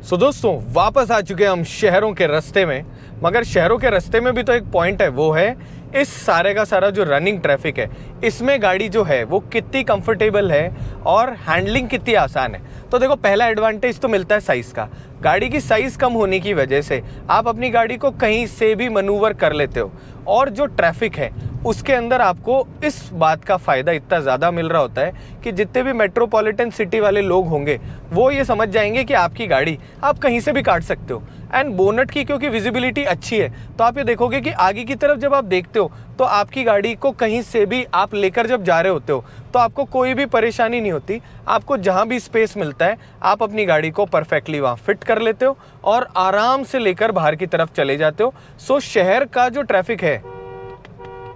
सो दोस्तों वापस आ चुके हैं हम शहरों के रास्ते में। मगर शहरों के रास्ते में भी तो एक पॉइंट है, वो है इस सारे का सारा जो रनिंग ट्रैफिक है इसमें गाड़ी जो है वो कितनी कंफर्टेबल है और हैंडलिंग कितनी आसान है। तो देखो, पहला एडवांटेज तो मिलता है साइज़ का। गाड़ी की साइज़ कम होने की वजह से आप अपनी गाड़ी को कहीं से भी मनूवर कर लेते हो। और जो ट्रैफिक है उसके अंदर आपको इस बात का फ़ायदा इतना ज़्यादा मिल रहा होता है कि जितने भी मेट्रोपॉलिटन सिटी वाले लोग होंगे वो ये समझ जाएंगे कि आपकी गाड़ी आप कहीं से भी काट सकते हो। एंड बोनट की क्योंकि विजिबिलिटी अच्छी है तो आप ये देखोगे कि आगे की तरफ जब आप देखते हो तो आपकी गाड़ी को कहीं से भी आप लेकर जब जा रहे होते हो तो आपको कोई भी परेशानी नहीं होती। आपको जहाँ भी स्पेस मिलता है आप अपनी गाड़ी को परफेक्टली वहाँ फिट कर लेते हो और आराम से लेकर बाहर की तरफ चले जाते हो। सो शहर का जो ट्रैफिक है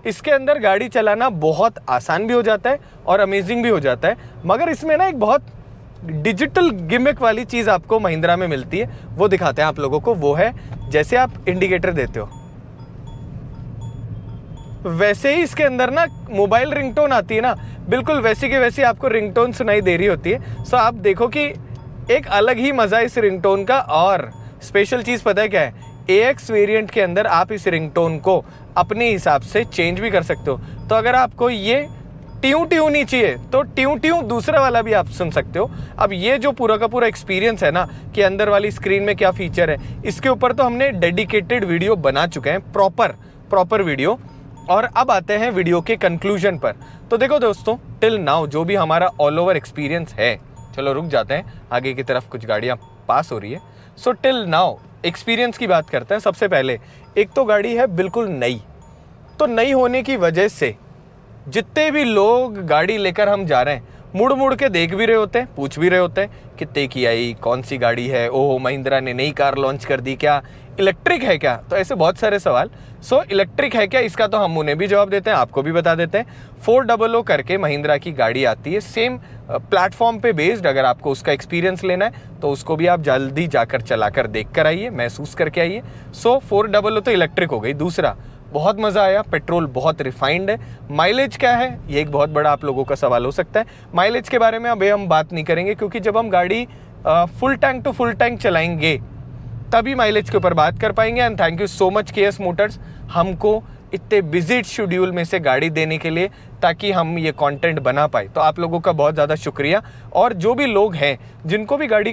इसके अंदर गाड़ी चलाना बहुत आसान भी हो जाता है और अमेजिंग भी हो जाता है। मगर इसमें ना एक बहुत डिजिटल गिमिक वाली चीज़ आपको महिंद्रा में मिलती है, वो दिखाते हैं आप लोगों को। वो है जैसे आप इंडिकेटर देते हो वैसे ही इसके अंदर ना मोबाइल रिंगटोन आती है ना, बिल्कुल वैसी के वैसी आपको रिंगटोन सुनाई दे रही होती है। सो आप देखो कि एक अलग ही मज़ा है इस रिंगटोन का। और स्पेशल चीज़ पता है क्या है, AX वेरिएंट के अंदर आप इस रिंगटोन को अपने हिसाब से चेंज भी कर सकते हो। तो अगर आपको ये ट्यू ट्यू नहीं चाहिए तो ट्यू ट्यू दूसरा वाला भी आप सुन सकते हो। अब ये जो पूरा का पूरा एक्सपीरियंस है ना कि अंदर वाली स्क्रीन में क्या फीचर है, इसके ऊपर तो हमने डेडिकेटेड वीडियो बना चुके हैं, प्रॉपर वीडियो। और अब आते हैं वीडियो के कंक्लूजन पर। तो देखो दोस्तों, टिल नाउ जो भी हमारा ऑल ओवर एक्सपीरियंस है, चलो रुक जाते हैं, आगे की तरफ कुछ गाड़ियाँ पास हो रही है। सो टिल नाउ एक्सपीरियंस की बात करते हैं। सबसे पहले एक तो गाड़ी है बिल्कुल नई, तो नई होने की वजह से जितने भी लोग गाड़ी लेकर हम जा रहे हैं मुड़ मुड़ के देख भी रहे होते हैं, पूछ भी रहे होते हैं कितने की आई, कौन सी गाड़ी है, ओहो महिंद्रा ने नई कार लॉन्च कर दी क्या, इलेक्ट्रिक है क्या, तो ऐसे बहुत सारे सवाल। सो इलेक्ट्रिक है क्या, इसका तो हम उन्हें भी जवाब देते हैं, आपको भी बता देते हैं। 400 करके महिंद्रा की गाड़ी आती है, सेम प्लेटफॉर्म पे बेस्ड। अगर आपको उसका एक्सपीरियंस लेना है तो उसको भी आप जल्दी जाकर चलाकर देख कर आइए, महसूस करके आइए। सो 400 तो इलेक्ट्रिक हो गई। दूसरा, बहुत मज़ा आया, पेट्रोल बहुत रिफाइंड है। माइलेज क्या है, ये एक बहुत बड़ा आप लोगों का सवाल हो सकता है। माइलेज के बारे में अभी हम बात नहीं करेंगे, क्योंकि जब हम गाड़ी full tank to full tank चलाएंगे तभी माइलेज के ऊपर बात कर पाएंगे। And thank you so much KS Motors, हमको इतने बिजी शेड्यूल में से गाड़ी देने के लिए, ताकि हम ये कंटेंट बना पाए। तो आप लोगों का बहुत ज़्यादा शुक्रिया। और जो भी लोग हैं जिनको भी गाड़ी